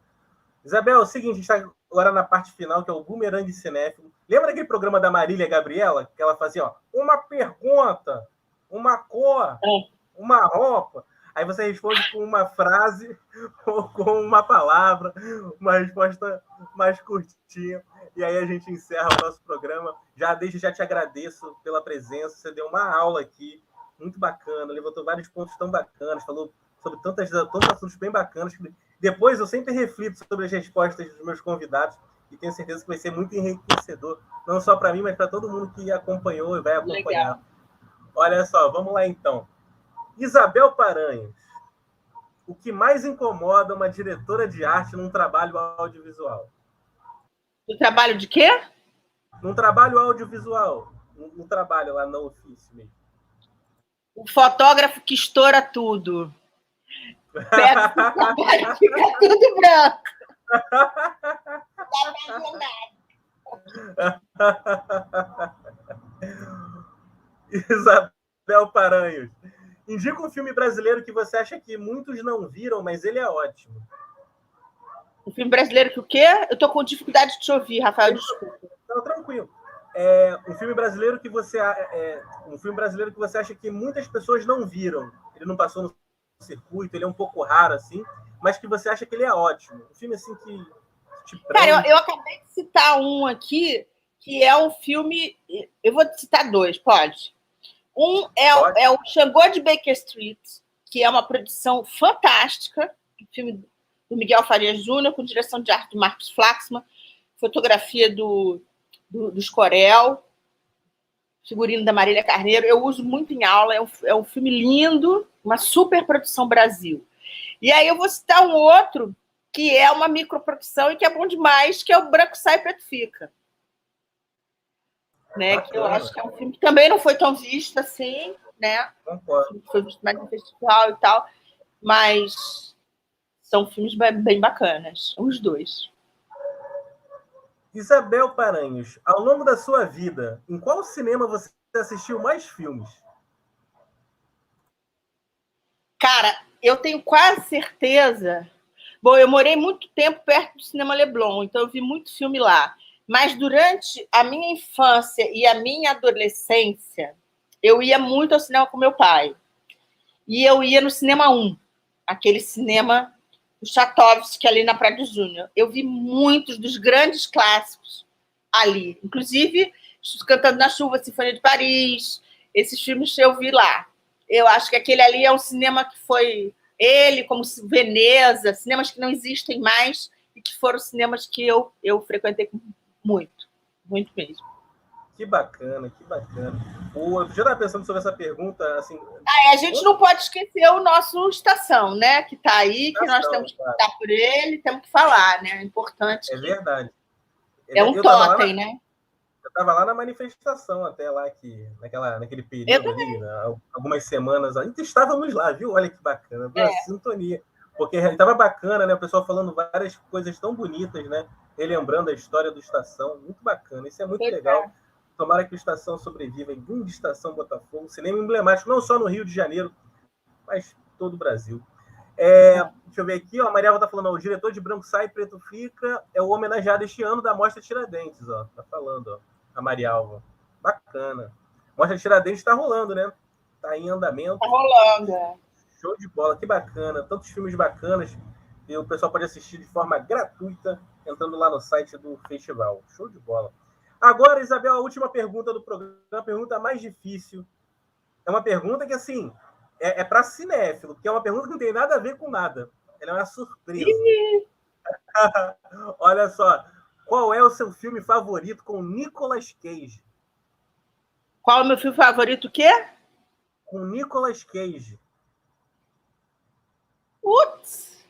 Isabel, é o seguinte, a gente está agora na parte final, que é o Bumerangue Cinéfilo. Lembra daquele programa da Marília Gabriela, que ela fazia, ó, uma pergunta, uma cor, uma roupa? Aí você responde com uma frase ou com uma palavra, uma resposta mais curtinha. E aí a gente encerra o nosso programa. Já te agradeço pela presença. Você deu uma aula aqui, muito bacana, levantou vários pontos tão bacanas, falou sobre tantos assuntos bem bacanas. Depois eu sempre reflito sobre as respostas dos meus convidados e tenho certeza que vai ser muito enriquecedor, não só para mim, mas para todo mundo que acompanhou e vai acompanhar. Legal. Olha só, vamos lá então. Isabel Paranhos, o que mais incomoda uma diretora de arte num trabalho audiovisual? No trabalho de quê? Num trabalho audiovisual. No trabalho lá no ofício mesmo. O fotógrafo que estoura tudo. Pega o trabalho e fica tudo branco. Isabel Paranhos, indica um filme brasileiro que você acha que muitos não viram, mas ele é ótimo. Um filme brasileiro que o quê? Eu tô com dificuldade de te ouvir, Rafael, desculpa. Não, tranquilo. Um filme brasileiro que você acha que muitas pessoas não viram. Ele não passou no circuito, ele é um pouco raro, assim, mas que você acha que ele é ótimo. Um filme assim que te prende. Cara, eu acabei de citar um aqui, que é um filme. Eu vou citar dois, pode? Um é o Xangô de Baker Street, que é uma produção fantástica, um filme do Miguel Farias Júnior, com direção de arte do Marcos Flaxman, fotografia do Escorel, figurino da Marília Carneiro. Eu uso muito em aula, é um filme lindo, uma super produção Brasil. E aí eu vou citar um outro, que é uma microprodução e que é bom demais, que é o Branco Sai, Preto Fica. Né? Que eu acho que é um filme que também não foi tão visto assim, né? Foi visto mais no festival e tal, mas são filmes bem bacanas, os dois. Isabel Paranhos, ao longo da sua vida, em qual cinema você assistiu mais filmes? Cara, eu tenho quase certeza. Bom, eu morei muito tempo perto do Cinema Leblon, então eu vi muito filme lá. Mas durante a minha infância e a minha adolescência, eu ia muito ao cinema com meu pai. E eu ia no Cinema 1, aquele cinema do Chatovski, ali na Praia do Júnior. Eu vi muitos dos grandes clássicos ali. Inclusive, Cantando na Chuva, Sinfonia de Paris. Esses filmes eu vi lá. Eu acho que aquele ali é um cinema que foi ele, como Veneza, cinemas que não existem mais e que foram cinemas que eu frequentei muito mesmo. Que bacana, que bacana. Eu já estava pensando sobre essa pergunta, assim... A gente não pode esquecer o nosso Estação, né? Que está aí, que nós temos que lutar por ele, temos que falar, né? É importante. É verdade. É um totem, né? Eu estava lá na manifestação até lá, naquele período ali, né? Algumas semanas. Estávamos lá, viu? Olha que bacana, viu? A sintonia. Porque estava bacana, né? O pessoal falando várias coisas tão bonitas, né? Relembrando a história do Estação. Muito bacana, isso é muito legal. Tomara que o Estação sobreviva. Em grande Estação Botafogo, cinema emblemático, não só no Rio de Janeiro, mas todo o Brasil. Deixa eu ver aqui, ó, a Maria está falando, ó, o diretor de Branco Sai, Preto Fica é o homenageado este ano da Mostra Tiradentes, ó, tá falando, ó, a Maria Alva. Bacana. Mostra Tiradentes está rolando, né? Tá em andamento. Tá rolando. Show de bola, que bacana. Tantos filmes bacanas que o pessoal pode assistir de forma gratuita entrando lá no site do festival. Show de bola. Agora, Isabel, a última pergunta do programa, a pergunta mais difícil. É uma pergunta que, assim, é para cinéfilo, que é uma pergunta que não tem nada a ver com nada. Ela é uma surpresa. Olha só. Qual é o seu filme favorito com Nicolas Cage? Qual é o meu filme favorito? O quê? Com Nicolas Cage. Putz!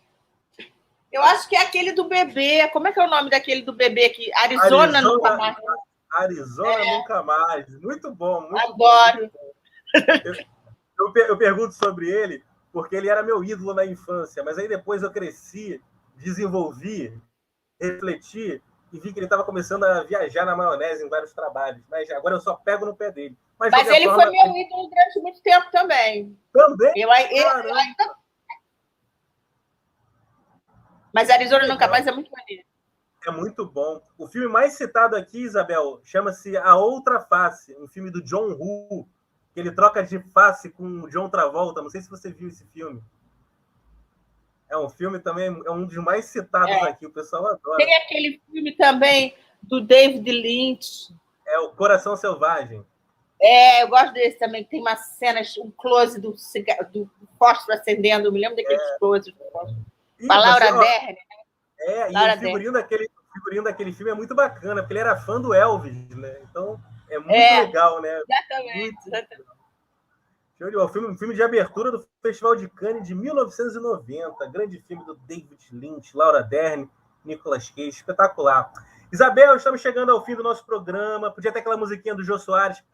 Eu acho que é aquele do bebê. Como é que é o nome daquele do bebê aqui? Arizona Nunca Mais. Arizona Nunca Mais. Muito bom. Muito Adoro. Bom. Eu pergunto sobre ele porque ele era meu ídolo na infância, mas aí depois eu cresci, desenvolvi, refleti e vi que ele estava começando a viajar na maionese em vários trabalhos. Mas agora eu só pego no pé dele. Mas ele foi meu ídolo durante muito tempo também. Também? Mas Arizona Nunca Mais é muito maneiro. É muito bom. O filme mais citado aqui, Isabel, chama-se A Outra Face, um filme do John Woo, que ele troca de face com o John Travolta. Não sei se você viu esse filme. É um filme também, é um dos mais citados aqui, o pessoal adora. Tem aquele filme também do David Lynch. É o Coração Selvagem. Eu gosto desse também, tem umas cenas, um close do fósforo acendendo, eu me lembro daquele close do fósforo. Com a Laura Dern. E o figurino daquele filme é muito bacana, porque ele era fã do Elvis, né? Então, é muito legal, né? Exatamente. O filme de abertura do Festival de Cannes de 1990. Grande filme do David Lynch, Laura Dern, Nicolas Cage. Espetacular. Isabel, estamos chegando ao fim do nosso programa. Podia ter aquela musiquinha do Jô Soares.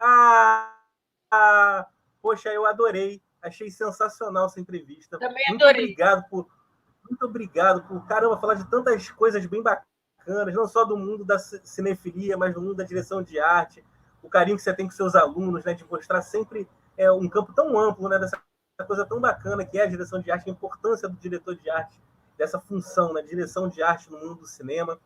Poxa, eu adorei. Achei sensacional essa entrevista. Também adorei. Muito obrigado por, caramba, falar de tantas coisas bem bacanas, não só do mundo da cinefilia, mas do mundo da direção de arte, o carinho que você tem com seus alunos, né, de mostrar sempre um campo tão amplo, né, dessa coisa tão bacana que é a direção de arte, a importância do diretor de arte, dessa função, né, direção de arte no mundo do cinema.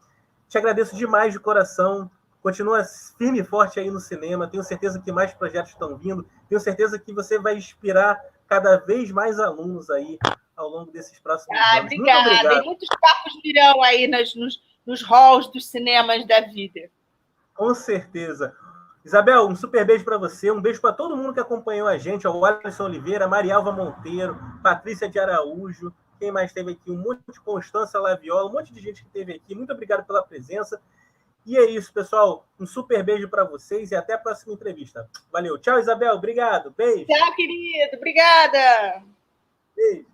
Te agradeço demais de coração, continua firme e forte aí no cinema, tenho certeza que mais projetos estão vindo, tenho certeza que você vai inspirar cada vez mais alunos aí ao longo desses próximos anos. Obrigada. Muito obrigado. E muitos papos virão aí nos halls dos cinemas da vida. Com certeza. Isabel, um super beijo para você, um beijo para todo mundo que acompanhou a gente, ao Alisson Oliveira, Marialva Monteiro, Patrícia de Araújo, quem mais esteve aqui? Um monte de Constância Laviola, um monte de gente que esteve aqui. Muito obrigado pela presença. E é isso, pessoal. Um super beijo para vocês e até a próxima entrevista. Valeu. Tchau, Isabel. Obrigado. Beijo. Tchau, querido. Obrigada. Beijo.